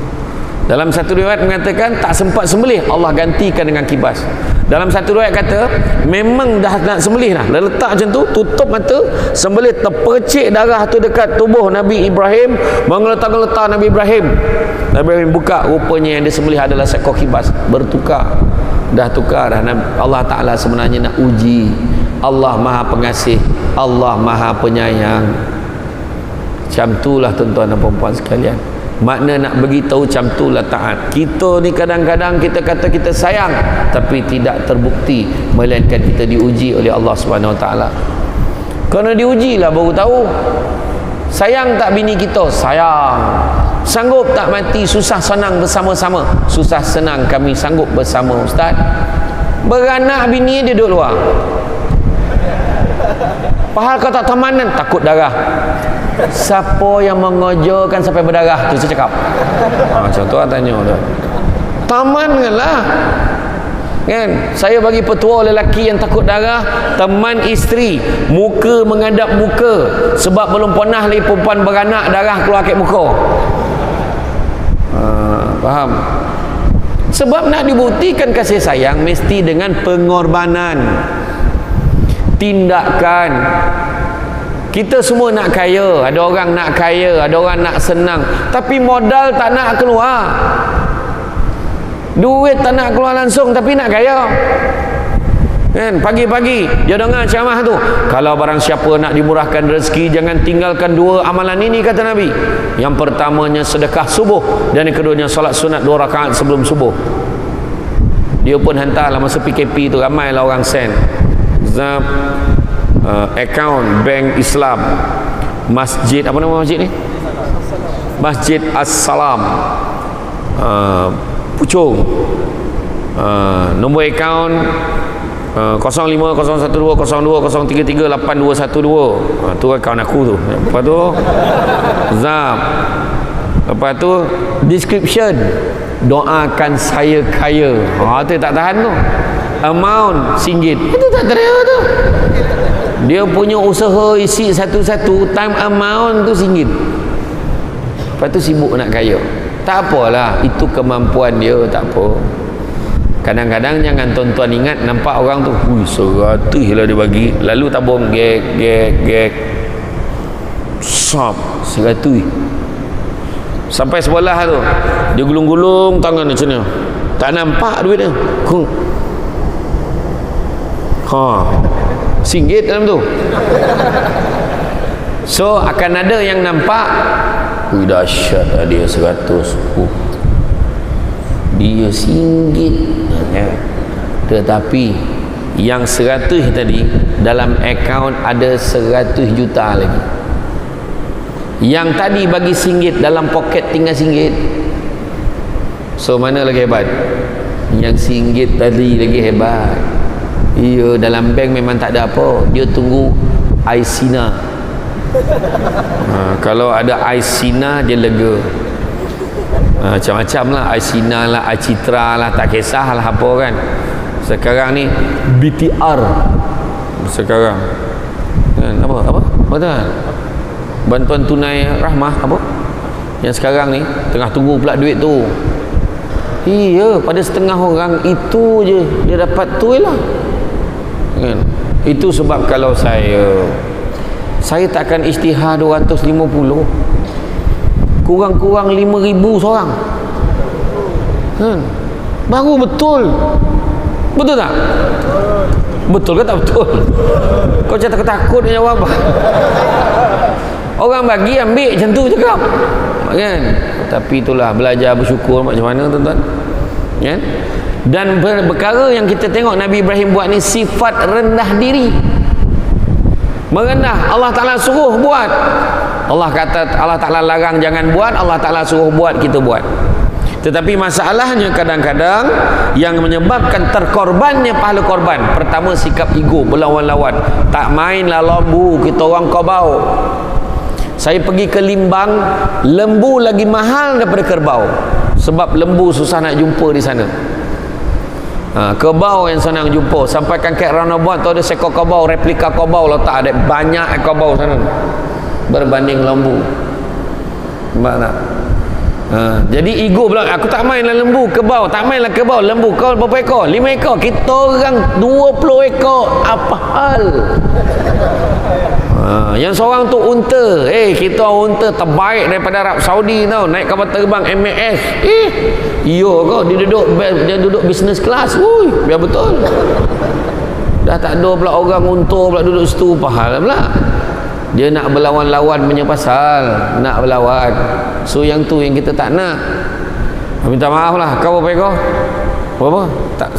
Dalam satu riwayat mengatakan tak sempat sembelih, Allah gantikan dengan kibas. Dalam satu riwayat kata memang dah nak sembelih dah, letak macam tu, tutup mata, sembelih, terpercik darah tu dekat tubuh Nabi Ibrahim, mengeletar-geletar Nabi Ibrahim. Nabi Ibrahim buka, rupanya yang dia sembelih adalah seekor kibas. Bertukar, dah tukar dah. Allah Ta'ala sebenarnya nak uji. Allah Maha Pengasih, Allah Maha Penyayang. Macam itulah tuan-tuan dan puan-puan sekalian. Makna nak beritahu macam itulah taat. Kita ni kadang-kadang kita kata kita sayang, tapi tidak terbukti, melainkan kita diuji oleh Allah Subhanahu Wa Taala. Kerana diujilah baru tahu. Sayang tak bini kita? Sayang. Sanggup tak mati susah senang bersama-sama? Susah senang kami sanggup bersama, Ustaz. Beranak bini dia duduk luar. Pahal kau tak tamanan, takut darah. Siapa yang mengojokan sampai berdarah tu saya cakap. Macam tu lah tanya tu. Tamankanlah. Kan? Saya bagi petua lelaki yang takut darah, teman isteri, muka menghadap muka, sebab belum pernah lagi perempuan beranak darah keluar kat muka. Faham? Sebab nak dibuktikan kasih sayang mesti dengan pengorbanan, tindakan. Kita semua nak kaya, ada orang nak kaya, ada orang nak senang, tapi modal tak nak keluar, duit tak nak keluar langsung, tapi nak kaya. Kan? Pagi-pagi dia dengar ceramah tu, kalau barang siapa nak dimurahkan rezeki, jangan tinggalkan dua amalan ini, kata Nabi. Yang pertamanya sedekah subuh, dan yang keduanya solat sunat 2 rakaat sebelum subuh. Dia pun hantarlah masa PKP tu, ramailah orang send account bank Islam, masjid, apa nama masjid ni? Masjid As-Salam, Puchong, nombor account 05012020338212. Tu account aku tu. Lepas tu Zam, lepas tu description, doakan saya kaya. Tu tak tahan tu. Amount RM1, itu tak terima tu. Dia punya usaha isi satu-satu, time amount tu RM1. Lepas tu sibuk nak kaya. Tak apalah, itu kemampuan dia, tak apa. Kadang-kadang jangan tuan-tuan ingat, nampak orang tu, 100 lah dia bagi, lalu tabung gek sop 100 sampai sebelah tu dia gulung-gulung tangan macam ni, tak nampak duit dia. RM1 dalam tu. So akan ada yang nampak, dahsyat lah dia 100, dia RM1 ya. Tetapi yang 100 tadi dalam akaun ada 100 juta lagi. Yang tadi bagi RM1 dalam poket tinggal RM1. So mana lagi hebat? Yang RM1 tadi lagi hebat. Iya, dalam bank memang tak ada apa, dia tunggu Aisina. Kalau ada Aisina dia lega. Macam-macam lah, Aisina lah, Acitra lah, tak kisah lah apa kan. Sekarang ni BTR sekarang kan, apa betul, bantuan tunai rahmah apa yang sekarang ni tengah tunggu pula duit tu. Iya, pada setengah orang itu je dia dapat tu lah kan. Itu sebab kalau saya takkan isytihar 250, kurang-kurang 5,000 seorang kan. baru betul. Betul tak? Betul ke tak betul? Kau macam takut nak jawab. Orang bagi ambil macam tu cakap kan. Tapi itulah belajar bersyukur macam mana tuan-tuan kan. Dan perkara yang kita tengok Nabi Ibrahim buat ni sifat rendah diri, merendah. Allah Ta'ala suruh buat, Allah kata, Allah Ta'ala larang jangan buat, Allah Ta'ala suruh buat, kita buat. Tetapi masalahnya kadang-kadang yang menyebabkan terkorbannya pahala korban, pertama sikap ego, berlawan-lawan. Tak mainlah lembu, kita orang Kerbau. Saya pergi ke Limbang, lembu lagi mahal daripada kerbau, sebab lembu susah nak jumpa di sana. Kerbau yang senang jumpa. Sampai kan kat roundabout tu ada seekor kerbau, replika kerbau letak, ada banyak kerbau sana berbanding lembu. Nampak tak? Jadi ego pula, aku tak mainlah lembu, kerbau, tak mainlah kerbau, lembu. Kau berapa ekor? 5 ekor. Kita orang 20 ekor. Apa hal? Yang seorang tu unta. Kita unta terbaik daripada Arab Saudi tau, naik kapal terbang MAS. Iyo kau, dia duduk business class. Biar betul. Dah tak ada pula orang unta pula duduk situ. Apa hal pula? Dia nak berlawan-lawan punya pasal, nak berlawan. So yang tu yang kita tak nak. Minta maaf lah. Kau berapa ekor? Berapa? Tak,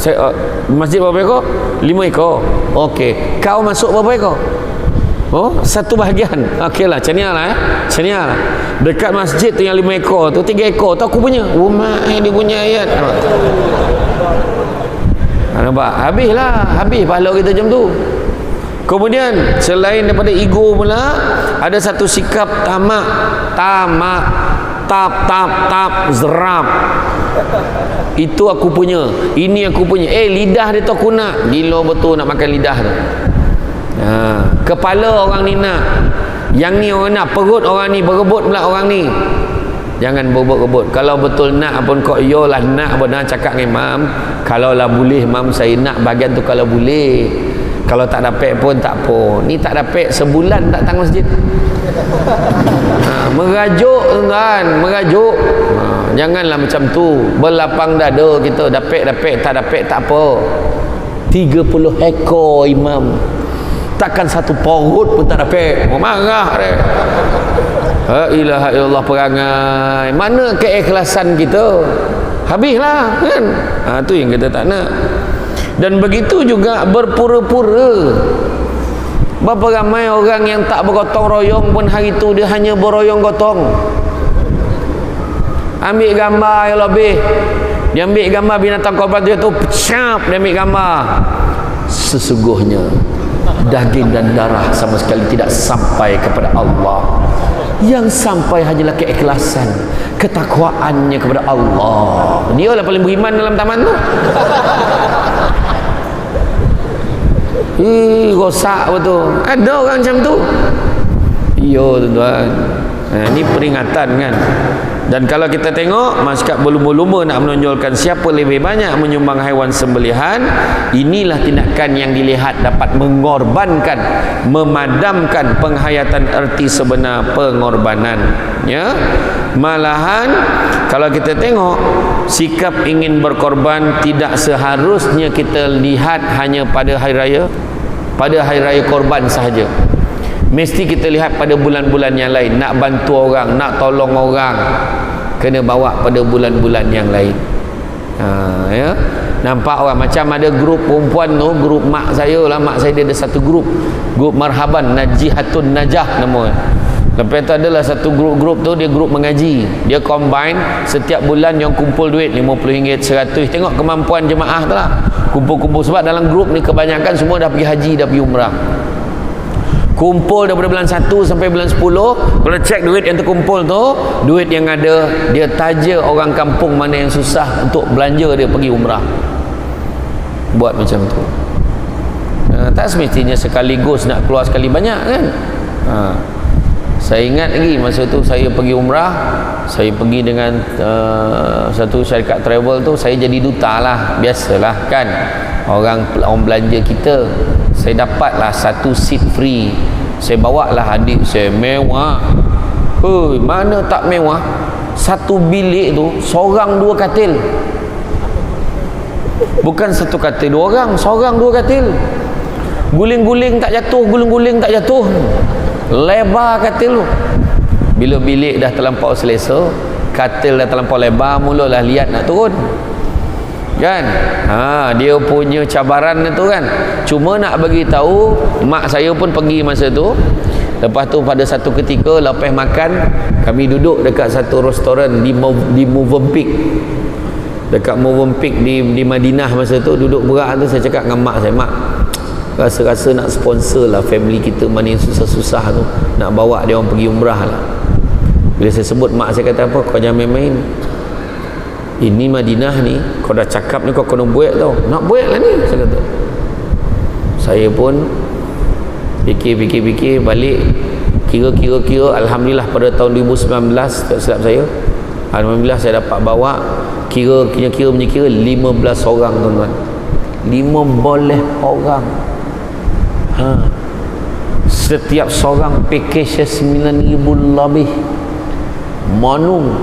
masjid berapa ekor? 5 ekor. Okey. Kau masuk berapa ekor? Oh, 1 bahagian. Okey lah, cania lah cania lah. Dekat masjid tu yang 5 ekor tu, 3 ekor tu aku punya. Mak dia punya ayat. Nampak? Habis pahala kita macam tu. Kemudian selain daripada ego pula, ada satu sikap tamak, zerap. Itu aku punya, ini aku punya. Lidah dia tu aku nak. Gila betul nak makan lidah tu. Kepala orang ni nak, yang ni orang nak, perut orang ni berebut pula orang ni. Jangan berebut-rebut. Kalau betul nak pun kau yolah nak, benar cakap dengan Imam, kalau lah boleh Imam saya nak bahagian tu kalau boleh. Kalau tak dapat pun tak apa. Ni tak dapat sebulan tak datang masjid. Merajuk tuan, merajuk. Janganlah macam tu. Berlapang dada kita, dapat, tak dapat tak apa. 30 ekor Imam. Takkan satu porut pun tak dapat. Marah dia. La ilaha illallah perangai. Mana keikhlasan kita? Habislah kan. Tu yang kita tak nak. Dan begitu juga berpura-pura. Berapa ramai orang yang tak bergotong royong pun hari tu dia hanya beroyong gotong. Ambil gambar yang lebih. Dia ambil gambar binatang korban dia tu, pecap, dia ambil gambar. Sesungguhnya daging dan darah sama sekali tidak sampai kepada Allah. Yang sampai hanyalah keikhlasan, ketakwaannya kepada Allah. Dia lah paling beriman dalam taman tu. Rosak betul. Ada orang macam tu. Yo tuan-tuan. Ini peringatan kan. Dan kalau kita tengok masyarakat berlumba-lumba nak menonjolkan siapa lebih banyak menyumbang haiwan sembelihan, inilah tindakan yang dilihat dapat mengorbankan, memadamkan penghayatan erti sebenar pengorbanan. Ya. Malahan kalau kita tengok sikap ingin berkorban tidak seharusnya kita lihat hanya pada hari raya, pada hari raya korban sahaja. Mesti kita lihat pada bulan-bulan yang lain. Nak bantu orang, nak tolong orang, kena bawa pada bulan-bulan yang lain. Ya. Nampak orang macam ada grup perempuan tu, grup mak saya lah, mak saya dia ada satu grup Marhaban Najihatun Najah nama. Lepas tu adalah satu grup tu, dia grup mengaji. Dia combine setiap bulan yang kumpul duit RM50, 100. Tengok kemampuan jemaah tu lah. Kumpul-kumpul sebab dalam grup ni kebanyakan semua dah pergi haji, dah pergi umrah. Kumpul daripada bulan 1 sampai bulan 10. Kalau cek duit yang terkumpul tu, duit yang ada, dia taja orang kampung mana yang susah untuk belanja, dia pergi umrah. Buat macam tu. Tak semestinya sekaligus nak keluar sekali banyak kan. Saya ingat lagi masa tu saya pergi umrah, saya pergi dengan satu syarikat travel tu, saya jadi duta lah. Biasalah kan, orang belanja kita. Saya dapatlah satu seat free. Saya bawa lah adik saya, mewah. Mana tak mewah. Satu bilik tu seorang 2 katil. Bukan satu katil, dua orang, seorang dua katil. Guling-guling tak jatuh, guling-guling tak jatuh. Lebar katil tu. Bila bilik dah terlampau selesa, katil dah terlampau lebar, mulalah lihat nak turun. Kan? Dia punya cabaran tu kan. Cuma nak bagi tahu, mak saya pun pergi masa tu. Lepas tu pada satu ketika lepas makan, kami duduk dekat satu restoran di Movenpick. Dekat Movenpick di Madinah masa tu, duduk berak tu, saya cakap dengan mak saya, mak, rasa-rasa nak sponsor lah family kita mana yang susah-susah tu, nak bawa dia orang pergi umrah lah. Bila saya sebut, mak saya kata apa, kau jangan main-main, ini Madinah ni, kau dah cakap ni kau kena buat tau, nak buat lah ni, saya kata. Saya pun fikir balik, kira alhamdulillah pada tahun 2019 tak silap saya, alhamdulillah saya dapat bawa kira 15 orang tuan-tuan, 15 orang. Setiap seorang package 9,000 lebih. Monung.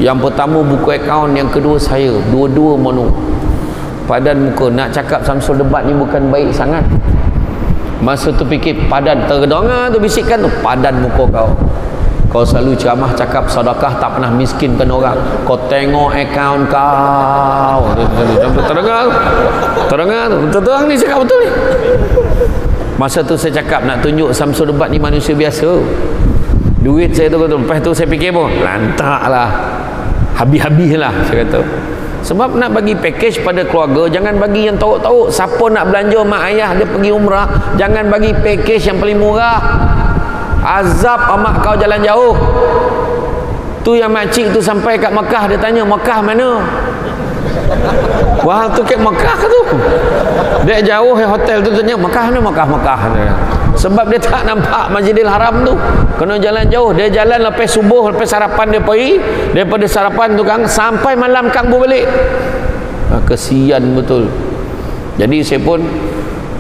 Yang pertama buku akaun, yang kedua saya, dua-dua monung. Padan muka, nak cakap Samsul Debat ni bukan baik sangat. Masa tu fikir, padan terdengar tu bisikan tu, padan muka kau. Kau selalu ceramah cakap sedekah tak pernah miskinkan orang. Kau tengok akaun kau. Terdengar. Betul-betul ni cakap betul ni. Masa tu saya cakap nak tunjuk Samsul Debat ni manusia biasa. Duit saya tu kata. Lepas tu saya fikir pun, lantak lah. Habis-habis lah saya kata. Sebab nak bagi package pada keluarga, jangan bagi yang teruk-teruk. Siapa nak belanja mak ayah dia pergi umrah, jangan bagi package yang paling murah. Azab amak kau jalan jauh. Tu yang makcik tu sampai kat Mekah, dia tanya, Mekah mana? Wah, tu kat Mekah tu. Dia jauh hotel tu, tanya Mekah mana? Mekah. Sebab dia tak nampak Masjidil Haram tu, kena jalan jauh. Dia jalan lepas subuh, lepas sarapan dia pergi, daripada sarapan tu Kang sampai malam Kang baru balik. Kesian betul. Jadi saya pun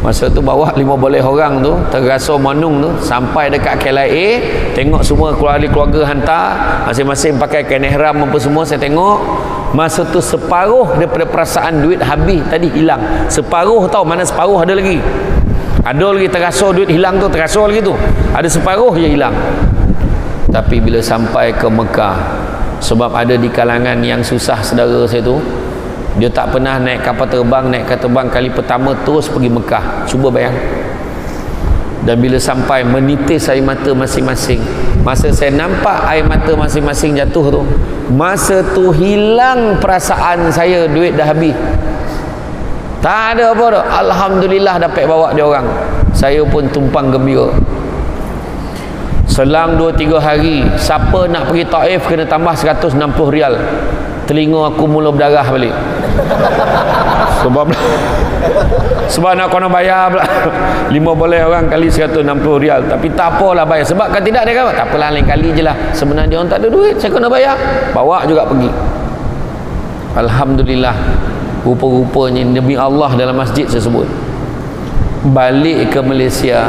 masa tu bawa 15 orang tu, terasa monung tu sampai dekat KLIA, tengok semua keluarga hantar, masing-masing pakai kain ihram apa semua. Saya tengok masa tu separuh daripada perasaan duit habis tadi hilang. Separuh tau, mana separuh ada lagi. Ada lagi terasa duit hilang tu, terasa lagi tu. Ada separuh je hilang. Tapi bila sampai ke Mekah, sebab ada di kalangan yang susah saudara saya tu, dia tak pernah naik kapal terbang, kali pertama terus pergi Mekah. Cuba bayang. Dan bila sampai, menitis air mata masing-masing. Masa saya nampak air mata masing-masing jatuh tu, masa tu hilang perasaan saya duit dah habis. Tak ada apa dah. Alhamdulillah dapat bawa dia orang. Saya pun tumpang gembira. Selang 2-3 hari, siapa nak pergi Taif kena tambah 160 rial. Telinga aku mula berdarah balik. Sebab nak kena bayar pula 15 orang kali 160 rial. Tapi tak apalah bayar. Sebab kan tidak dia kata, tak apalah lain kali je lah. Sebenarnya dia orang tak ada duit, saya kena bayar. Bawa juga pergi. Alhamdulillah. Rupa-rupanya demi Allah dalam masjid tersebut, balik ke Malaysia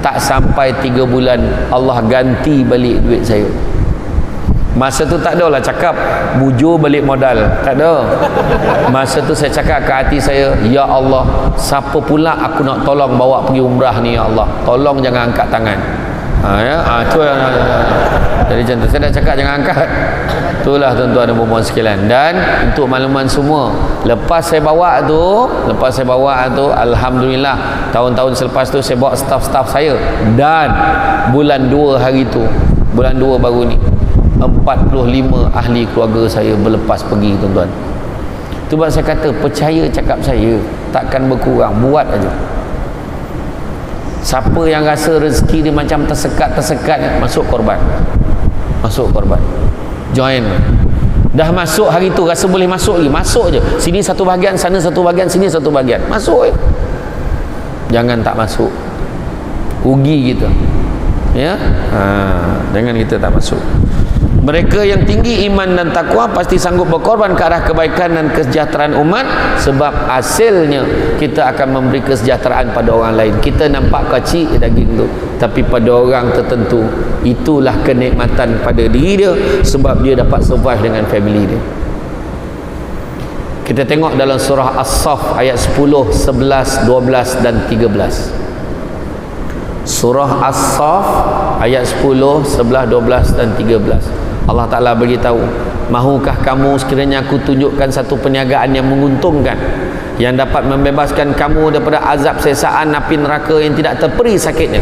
tak sampai 3 bulan Allah ganti balik duit saya. Masa tu tak ada lah cakap bujur balik modal, tak ada. Masa tu saya cakap ke hati saya, ya Allah, siapa pula aku nak tolong bawa pergi umrah ni, ya Allah, tolong jangan angkat tangan. Tu yang jadi contoh. Saya dah cakap jangan angkat. Itulah tuan-tuan dan puan-puan sekalian. Dan untuk makluman semua, lepas saya bawa tu, alhamdulillah tahun-tahun selepas tu saya bawa staff-staff saya, dan bulan 2 hari tu, bulan 2 baru ni, 45 ahli keluarga saya berlepas pergi tuan-tuan. Itu sebab saya kata, percaya cakap saya, takkan berkurang, buat aja. Siapa yang rasa rezeki dia macam tersekat, masuk korban, join. Dah masuk hari tu, rasa boleh masuk lagi, masuk je. Sini satu bahagian, sana satu bahagian, sini satu bahagian, masuk je. Jangan tak masuk, rugi kita, ya. Jangan kita tak masuk. Mereka yang tinggi iman dan takwa pasti sanggup berkorban ke arah kebaikan dan kesejahteraan umat, sebab hasilnya kita akan memberi kesejahteraan pada orang lain. Kita nampak kecil daging tu, tapi pada orang tertentu itulah kenikmatan pada diri dia, sebab dia dapat survive dengan family dia. Kita tengok dalam surah As-Saff ayat 10, 11, 12 dan 13. Surah As-Saff ayat 10, 11, 12 dan 13. Allah Ta'ala beritahu, mahukah kamu sekiranya aku tunjukkan satu perniagaan yang menguntungkan, yang dapat membebaskan kamu daripada azab sesaan api neraka yang tidak terperi sakitnya?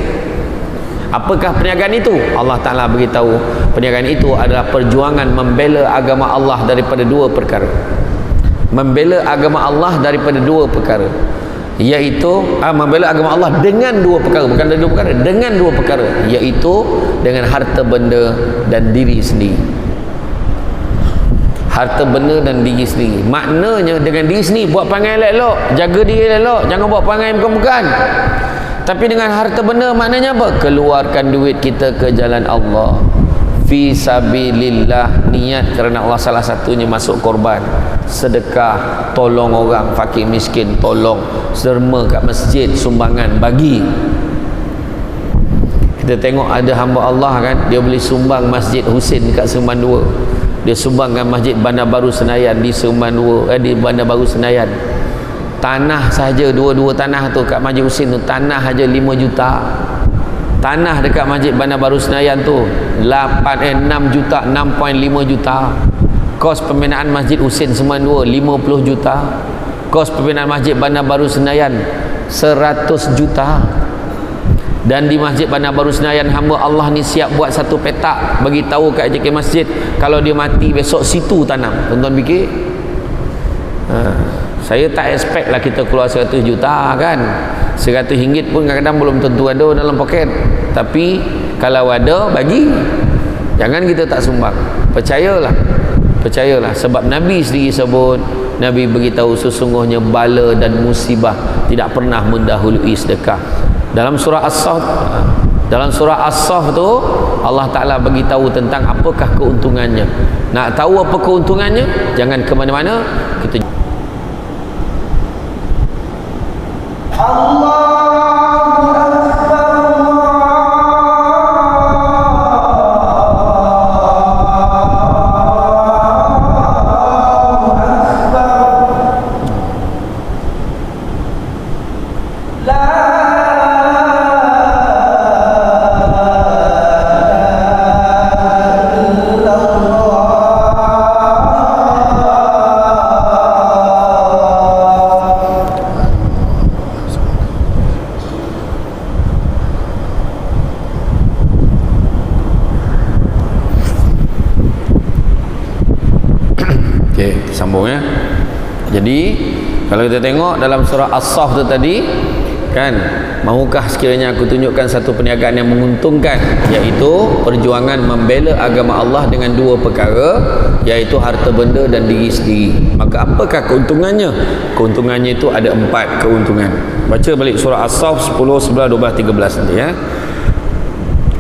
Apakah perniagaan itu? Allah Ta'ala beritahu, perniagaan itu adalah perjuangan membela agama Allah daripada dua perkara. Membela agama Allah daripada dua perkara, iaitu membela agama Allah dengan dua perkara, bukan dari dua perkara, dengan dua perkara, iaitu dengan harta benda dan diri sendiri. Harta benda dan diri sendiri, maknanya dengan diri sendiri buat perangai elok-elok, jaga diri elok, jangan buat perangai bukan-bukan. Tapi dengan harta benda maknanya apa? Keluarkan duit kita ke jalan Allah, fi sabilillah, niat kerana Allah. Salah satunya masuk korban, sedekah, tolong orang fakir miskin, tolong, derma kat masjid, sumbangan, bagi. Kita tengok ada hamba Allah kan, dia boleh sumbang Masjid Husin dekat Seremban 2, dia sumbangkan Masjid Bandar Baru Senayan di Seremban 2, di Bandar Baru Senayan. Tanah saja, dua-dua tanah tu kat Masjid Husin tu, tanah saja 5 juta. Tanah dekat Masjid Bandar Baru Senayan tu 6 juta, 6.5 juta. Kos pembinaan Masjid Husin Seremban 2 50 juta. Kos pembinaan Masjid Bandar Baru Senayan 100 juta. Dan di Masjid Bandar Baru Senayan, hamba Allah ni siap buat satu petak, bagi tahu kat JK Masjid, kalau dia mati besok situ tanam. Tuan-tuan fikir, saya tak expect lah kita keluar 100 juta kan. 100 ringgit pun kadang-kadang belum tentu ada dalam poket. Tapi kalau ada, bagi. Jangan kita tak sumbang. Percayalah. Percayalah. Sebab Nabi sendiri sebut, Nabi beritahu sesungguhnya bala dan musibah tidak pernah mendahului sedekah. Dalam surah As-Saff tu Allah Ta'ala beritahu tentang apakah keuntungannya. Nak tahu apa keuntungannya? Jangan ke mana-mana. Kita sambung ya. Jadi kalau kita tengok dalam surah As-Saff tu tadi kan, mahukah sekiranya aku tunjukkan satu perniagaan yang menguntungkan, iaitu perjuangan membela agama Allah dengan dua perkara, iaitu harta benda dan diri sendiri. Maka apakah keuntungannya? Keuntungannya itu ada 4 keuntungan. Baca balik surah As-Saff 10, 11, 12, 13 nanti ya.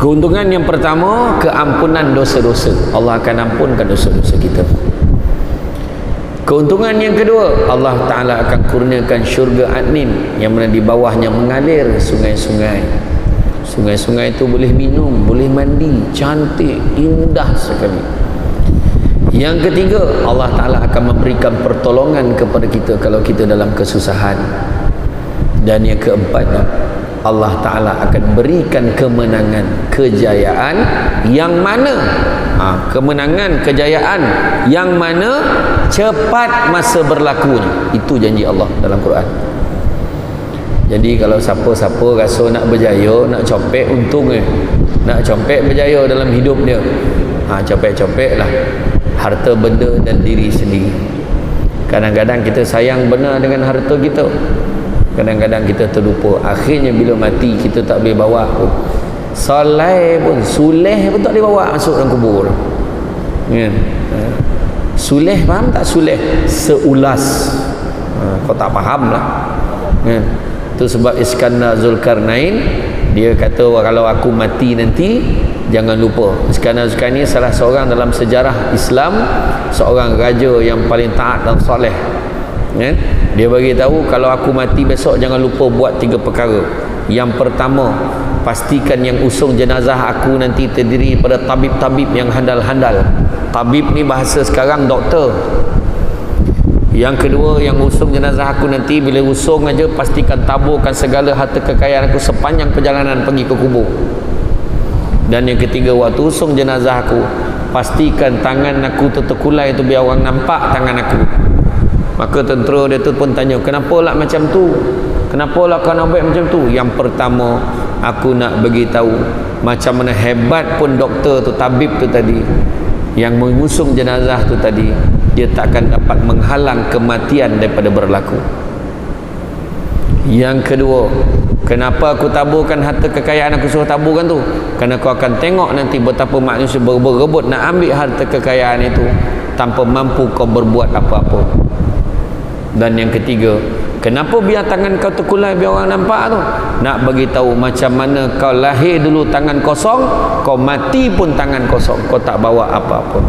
Keuntungan yang pertama, keampunan dosa-dosa. Allah akan ampunkan dosa-dosa kita. Keuntungan yang kedua, Allah Ta'ala akan kurniakan syurga adnin, yang mana di bawahnya mengalir sungai-sungai. Sungai-sungai itu boleh minum, boleh mandi, cantik, indah sekali. Yang ketiga, Allah Ta'ala akan memberikan pertolongan kepada kita kalau kita dalam kesusahan. Dan yang keempatnya, Allah Ta'ala akan berikan kemenangan, kejayaan yang mana kemenangan, kejayaan yang mana cepat masa berlakunya. Itu janji Allah dalam Quran. Jadi kalau siapa-siapa rasa nak berjaya, nak copek untung nak copek berjaya dalam hidup dia, copek-copek lah harta benda dan diri sendiri. Kadang-kadang kita sayang benar dengan harta kita, kadang-kadang kita terlupa. Akhirnya bila mati kita tak boleh bawa pun. Soleh pun, suleh pun tak boleh bawa masuk dalam kubur kan? Suleh faham tak? Suleh seulas, kau tak faham lah kan? Itu sebab Iskandar Zulkarnain dia kata, kalau aku mati nanti jangan lupa. Iskandar Zulkarnain salah seorang dalam sejarah Islam, seorang raja yang paling taat dan soleh kan? Dia bagi tahu, kalau aku mati besok jangan lupa buat 3 perkara. Yang pertama, pastikan yang usung jenazah aku nanti terdiri pada tabib-tabib yang handal-handal. Tabib ni bahasa sekarang doktor. Yang kedua, yang usung jenazah aku nanti, bila usung aja pastikan taburkan segala harta kekayaan aku sepanjang perjalanan pergi ke kubur. Dan yang ketiga, waktu usung jenazah aku, pastikan tangan aku terkulai tu biar orang nampak tangan aku. Maka tentera dia tu pun tanya, kenapa lah macam tu? Kenapa lah kau nak buat macam tu? Yang pertama, aku nak beritahu macam mana hebat pun doktor tu, tabib tu tadi, yang mengusung jenazah tu tadi, dia takkan dapat menghalang kematian daripada berlaku. Yang kedua, kenapa aku taburkan harta kekayaan aku suruh taburkan tu? Kerana kau akan tengok nanti betapa manusia berebut nak ambil harta kekayaan itu tanpa mampu kau berbuat apa-apa. Dan yang ketiga, kenapa biar tangan kau terkulai biar orang nampak tu? Nak bagi tahu macam mana kau lahir dulu tangan kosong, kau mati pun tangan kosong, kau tak bawa apa-apa.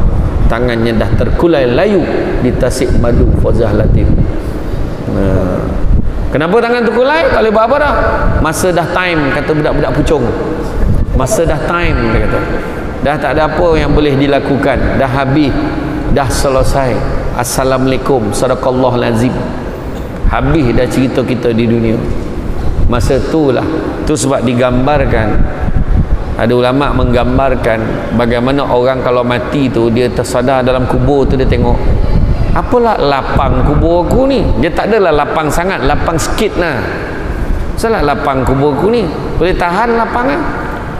Tangannya dah terkulai layu di Tasik Madu Fawzah Latif. Kenapa tangan terkulai? Kalau buat apa dah? Masa dah time, kata budak-budak pucung. Masa dah time, dia kata. Dah tak ada apa yang boleh dilakukan. Dah habis. Dah selesai. Assalamualaikum, sadaqallahu lazim. Habis dah cerita kita di dunia. Masa itulah, tu sebab digambarkan, ada ulama menggambarkan bagaimana orang kalau mati tu, dia tersadar dalam kubur tu, dia tengok, apalah lapang kubur aku ni? Dia tak adalah lapang sangat, lapang sikit lah. Salah lapang kubur aku ni, boleh tahan lapang kan?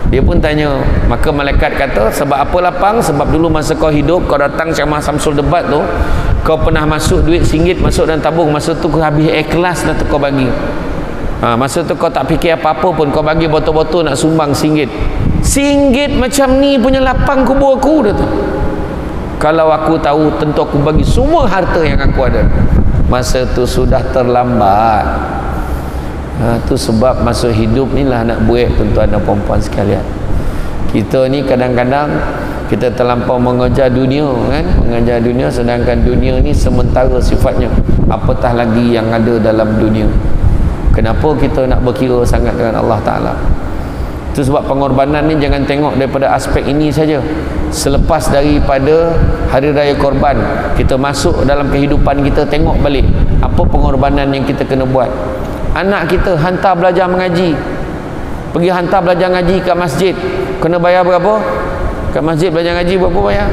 Dia pun tanya, maka malaikat kata, sebab apa lapang? Sebab dulu masa kau hidup, kau datang ceramah Samsul Debat tu, kau pernah masuk duit RM1 masuk dalam tabung. Masa tu kau habis ikhlas dah tu kau bagi. Masa tu kau tak fikir apa-apa pun, kau bagi botol-botol nak sumbang RM1. RM1 macam ni punya lapang kubur aku dah tu. Kalau aku tahu, tentu aku bagi semua harta yang aku ada. Masa tu sudah terlambat. Tu sebab masa hidup ni lah nak buat, tuan-tuan dan puan-puan sekalian. Kita ni kadang-kadang kita terlampau mengejar dunia kan, mengejar dunia, sedangkan dunia ni sementara sifatnya, apatah lagi yang ada dalam dunia. Kenapa kita nak berkira sangat dengan Allah Ta'ala? Itu sebab pengorbanan ni jangan tengok daripada aspek ini saja. Selepas daripada Hari Raya Korban, kita masuk dalam kehidupan kita, tengok balik apa pengorbanan yang kita kena buat. Anak kita hantar belajar mengaji, pergi hantar belajar ngaji kat masjid, kena bayar berapa? Kat masjid belajar ngaji berapa bayar?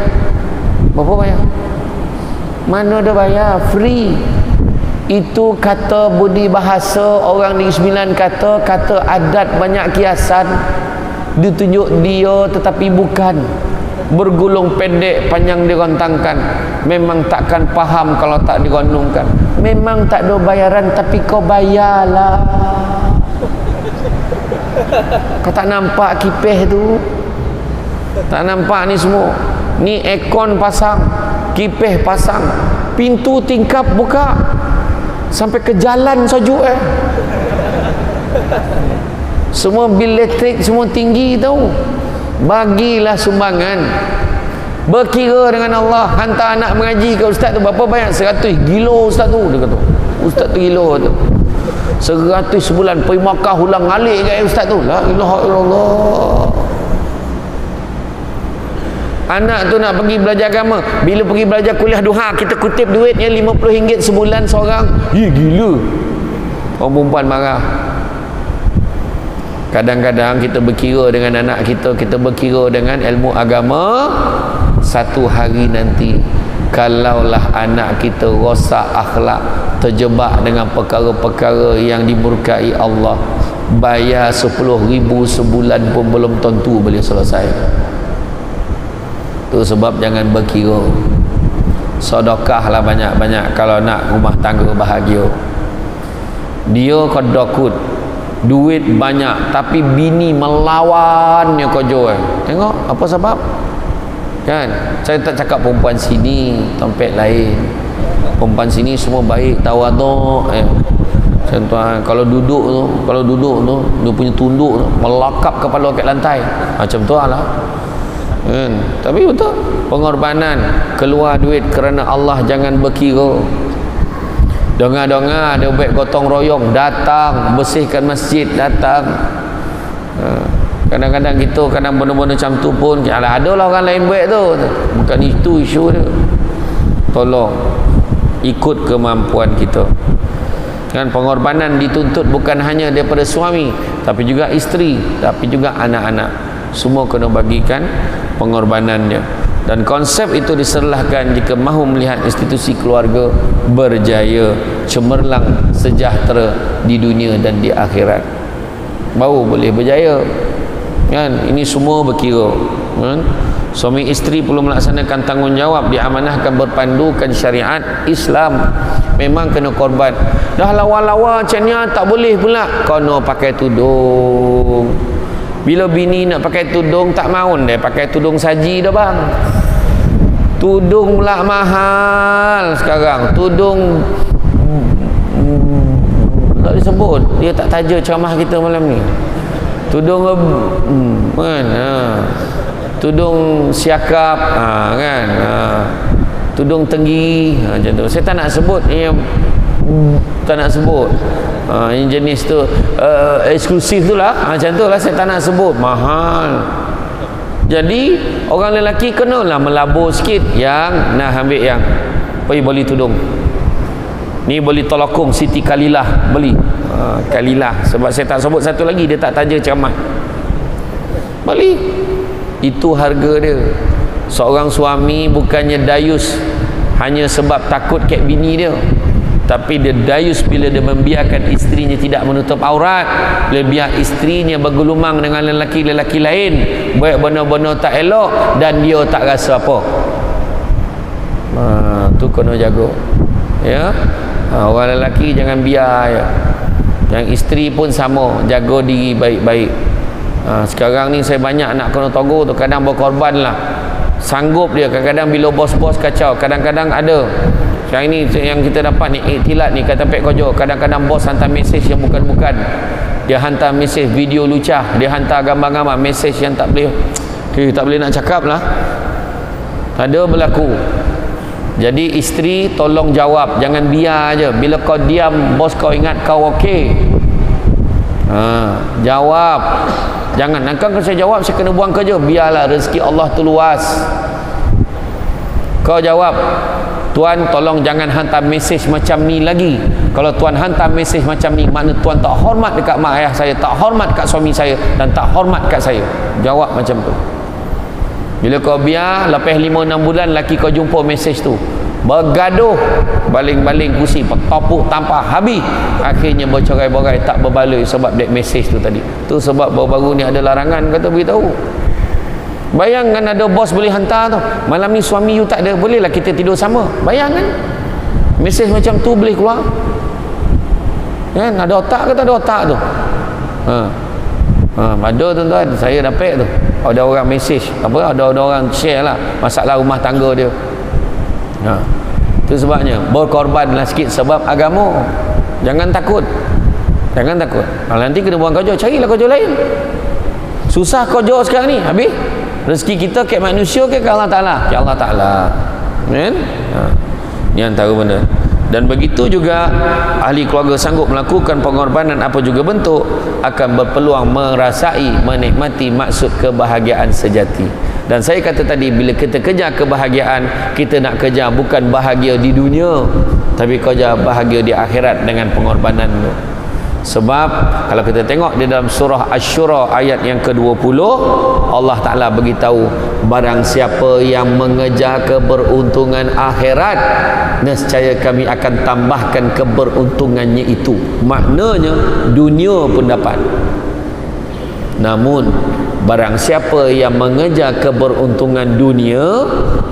Berapa bayar? Mana ada bayar? Free. Itu kata budi bahasa orang Negeri Sembilan, kata adat banyak kiasan, ditunjuk dia tetapi bukan, bergulung pendek panjang dirontangkan. Memang takkan faham kalau tak dirondongkan. Memang tak ada bayaran, tapi kau bayarlah. Kau tak nampak kipeh tu? Tak nampak ni semua? Ni aircon pasang, kipeh pasang, pintu tingkap buka, sampai ke jalan sajuk semua bil elektrik semua tinggi tau. Bagilah sumbangan, berkira dengan Allah. Hantar anak mengaji ke ustaz tu berapa banyak? 100. Gila ustaz tu, dia kata. Ustaz tu gila tu. 100 sebulan pergi Makkah ulang alik kat ustaz tu. La ilaha illallah. Anak tu nak pergi belajar agama, bila pergi belajar kuliah duha, kita kutip duitnya RM50 sebulan seorang. Gila. Orang perempuan marah. Kadang-kadang kita berkira dengan anak kita, kita berkira dengan ilmu agama. Satu hari nanti, kalaulah anak kita rosak akhlak, terjebak dengan perkara-perkara yang dimurkai Allah, bayar RM10,000 sebulan pun belum tentu boleh selesai. Tu sebab jangan berkira. Sedekahlah banyak-banyak kalau nak rumah tangga bahagia. Dia kodokut, duit banyak tapi bini melawannya kau jual. Tengok apa sebab? Kan? Saya tak cakap perempuan sini tempat lain. Perempuan sini semua baik, tawaduk. Tuan, kalau duduk tu, dia punya tunduk tu, melakap kepala kat lantai. Macam tu lah. Tapi betul, pengorbanan, keluar duit kerana Allah, jangan berkira. Dengar-dengar ada buat gotong royong, datang bersihkan masjid, datang. Kadang-kadang kita kadang benda-benda macam tu pun adalah orang lain buat tu, bukan itu isu dia. Tolong, ikut kemampuan kita. Kan pengorbanan dituntut bukan hanya daripada suami, tapi juga isteri, tapi juga anak-anak. Semua kena bagikan pengorbanannya. Dan konsep itu diserlahkan jika mahu melihat institusi keluarga berjaya, cemerlang, sejahtera di dunia dan di akhirat. Baru boleh berjaya. Kan? Ini semua berkira. Kan? Suami isteri perlu melaksanakan tanggungjawab, diamanahkan berpandukan syariat Islam. Memang kena korban. Dah lawa-lawa macam ni tak boleh pula. Kena pakai tudung. Bila bini nak pakai tudung tak maun dia pakai tudung saji dah bang. Tudung pula mahal sekarang. Tudung tak disebut. Dia tak taja ceramah kita malam ni. Tudung kan? Tudung siakap, kan? Tudung tenggi, macam tu. Saya tak nak sebut yang tak nak sebut. Yang jenis tu eksklusif tu lah, macam tu lah saya tak nak sebut. Mahal. Jadi orang lelaki kenalah melabur sikit. Yang nak ambil yang pergi beli tudung ni, beli tolokong Siti Kalilah, beli Kalilah. Sebab saya tak sebut satu lagi, dia tak taja ceramah. Beli. Itu harga dia. Seorang suami bukannya dayus hanya sebab takut kat bini dia, tapi dia dayus bila dia membiarkan isterinya tidak menutup aurat, dia biar isterinya bergelumang dengan lelaki-lelaki lain, buat benda-benda tak elok, dan dia tak rasa apa. Tu kena jaga, ya. Orang lelaki jangan biar, ya. Yang isteri pun sama, jaga diri baik-baik. Sekarang ni saya banyak nak kena togur tu, kadang berkorban lah. Sanggup dia, kadang-kadang bila bos-bos kacau, kadang-kadang ada. Sekarang ni yang kita dapat ni, iktilat ni, kata Pek Kojo, kadang-kadang bos hantar mesej yang bukan-bukan. Dia hantar mesej video lucah, dia hantar gambar-gambar, mesej yang tak boleh tak boleh nak cakap lah. Ada berlaku. Jadi isteri tolong jawab, jangan biar je. Bila kau diam, bos kau ingat kau okey. Jawab. Jangan, kalau saya jawab saya kena buang kerja. Biarlah, rezeki Allah tu luas. Kau jawab, Tuan tolong jangan hantar mesej macam ni lagi. Kalau Tuan hantar mesej macam ni, makna Tuan tak hormat dekat mak ayah saya, tak hormat dekat suami saya, dan tak hormat dekat saya. Jawab macam tu. Bila kau biar, lepas 5-6 bulan laki kau jumpa mesej tu, bergaduh, baling-baling kursi, topuk tampar, habis. Akhirnya bercerai-berai, tak berbaloi sebab that message tu tadi. Tu sebab baru-baru ni ada larangan, kata beritahu. Bayangkan ada bos boleh hantar tu, malam ni suami you tak ada, bolehlah kita tidur sama. Bayangkan message macam tu boleh keluar. Kan? Ada otak ke tak ada otak tu? Ada tuan-tuan, saya dapat tu. Ada orang message, ada orang share lah masalah rumah tangga dia. Itu sebabnya berkorbanlah sikit sebab agama. Jangan takut. Jangan takut. Kalau nanti kena buang kerja, carilah kerja lain. Susah kerja sekarang ni, habis rezeki kita ke manusia ke Allah Ta'ala? Ke Allah Ta'ala. Kan? Ini antara benda. Dan begitu juga ahli keluarga sanggup melakukan pengorbanan apa juga bentuk, akan berpeluang merasai, menikmati maksud kebahagiaan sejati. Dan saya kata tadi, bila kita kejar kebahagiaan, kita nak kejar bukan bahagia di dunia, tapi kejar bahagia di akhirat dengan pengorbanan itu. Sebab kalau kita tengok di dalam surah Asy-Syura ayat yang ke-20, Allah Ta'ala beritahu, barang siapa yang mengejar keberuntungan akhirat, nescaya kami akan tambahkan keberuntungannya itu. Maknanya dunia pun dapat. Namun barang siapa yang mengejar keberuntungan dunia,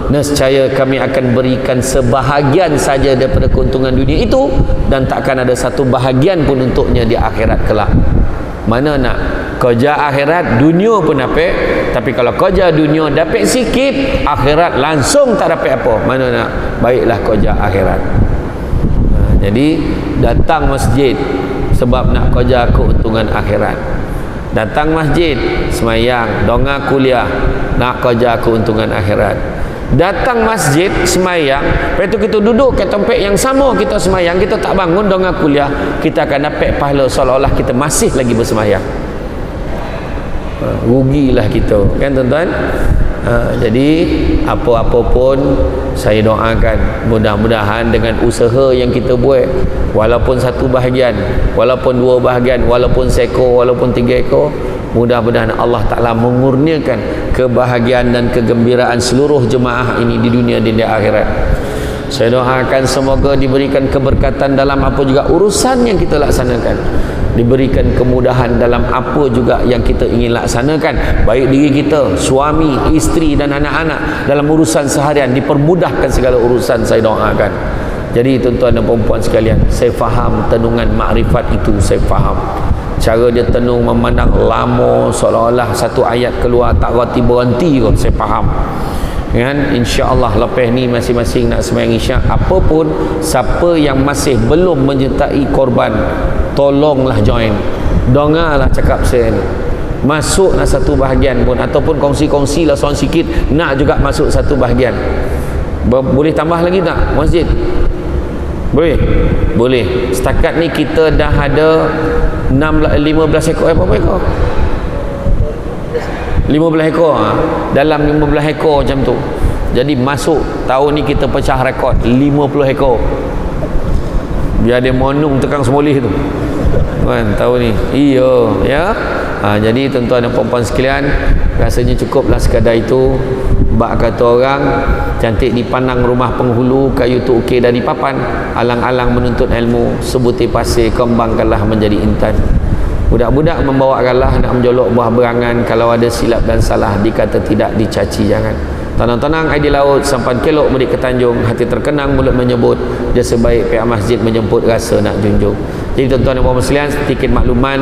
nescaya kami akan berikan sebahagian saja daripada keuntungan dunia itu, dan takkan ada satu bahagian pun untuknya di akhirat kelak. Mana nak kerja akhirat, dunia pun dapat. Tapi kalau kerja dunia dapat sikit, akhirat langsung tak dapat apa. Mana nak? Baiklah kerja akhirat. Jadi datang masjid sebab nak kerja keuntungan akhirat. Datang masjid semayang, donga kuliah, nak kerja keuntungan akhirat. Datang masjid semayang, lepas tu kita duduk ke tempat yang sama, kita semayang, kita tak bangun donga kuliah, kita akan dapat pahala seolah-olah kita masih lagi bersemayang. Rugilah kita, kan tuan-tuan? Jadi apa-apa pun saya doakan mudah-mudahan dengan usaha yang kita buat, walaupun satu bahagian, walaupun dua bahagian, walaupun seekor, walaupun 3 ekor, mudah-mudahan Allah Ta'ala mengurniakan kebahagiaan dan kegembiraan seluruh jemaah ini di dunia dan di akhirat. Saya doakan semoga diberikan keberkatan dalam apa juga urusan yang kita laksanakan, diberikan kemudahan dalam apa juga yang kita ingin laksanakan, baik diri kita, suami, isteri dan anak-anak dalam urusan seharian dipermudahkan segala urusan. Saya doakan. Jadi tuan-tuan dan puan-puan sekalian, saya faham tenungan makrifat itu, saya faham cara dia tenung memandang lama seolah-olah satu ayat keluar tak reti berhenti kot. Saya faham kan. InsyaAllah lepas ni masing-masing nak sembahyang isyak, apapun siapa yang masih belum menyertai korban, tolonglah join, dengarlah cakap saya ni, masuklah satu bahagian pun, ataupun kongsi-kongsi lah soal sikit nak juga masuk satu bahagian. Boleh tambah lagi tak masjid? Boleh? Boleh. Setakat ni kita dah ada 15 ekor, berapa ekor? 15 ekor. Dalam 15 ekor macam tu. Jadi masuk tahun ni kita pecah rekod 50 ekor. Biar dia monung tekang semoleh tu kan tahun ni. Iya ya. Jadi tuan-tuan dan puan-puan sekalian, rasanya cukuplah sekadar itu. Bak kata orang, cantik dipandang rumah penghulu, kayu tu okey dari papan, alang-alang menuntut ilmu, sebutir pasir kembangkanlah menjadi intan. Budak-budak membawakanlah nak menjolok buah berangan, kalau ada silap dan salah dikata tidak dicaci jangan. Tenang-tenang air di laut, sampan kelok mudik ke Tanjung, hati terkenang mulut menyebut, dia sebaik pihak masjid menjemput rasa nak junjung. Jadi tuan-tuan dan puan-puan sekalian, sedikit makluman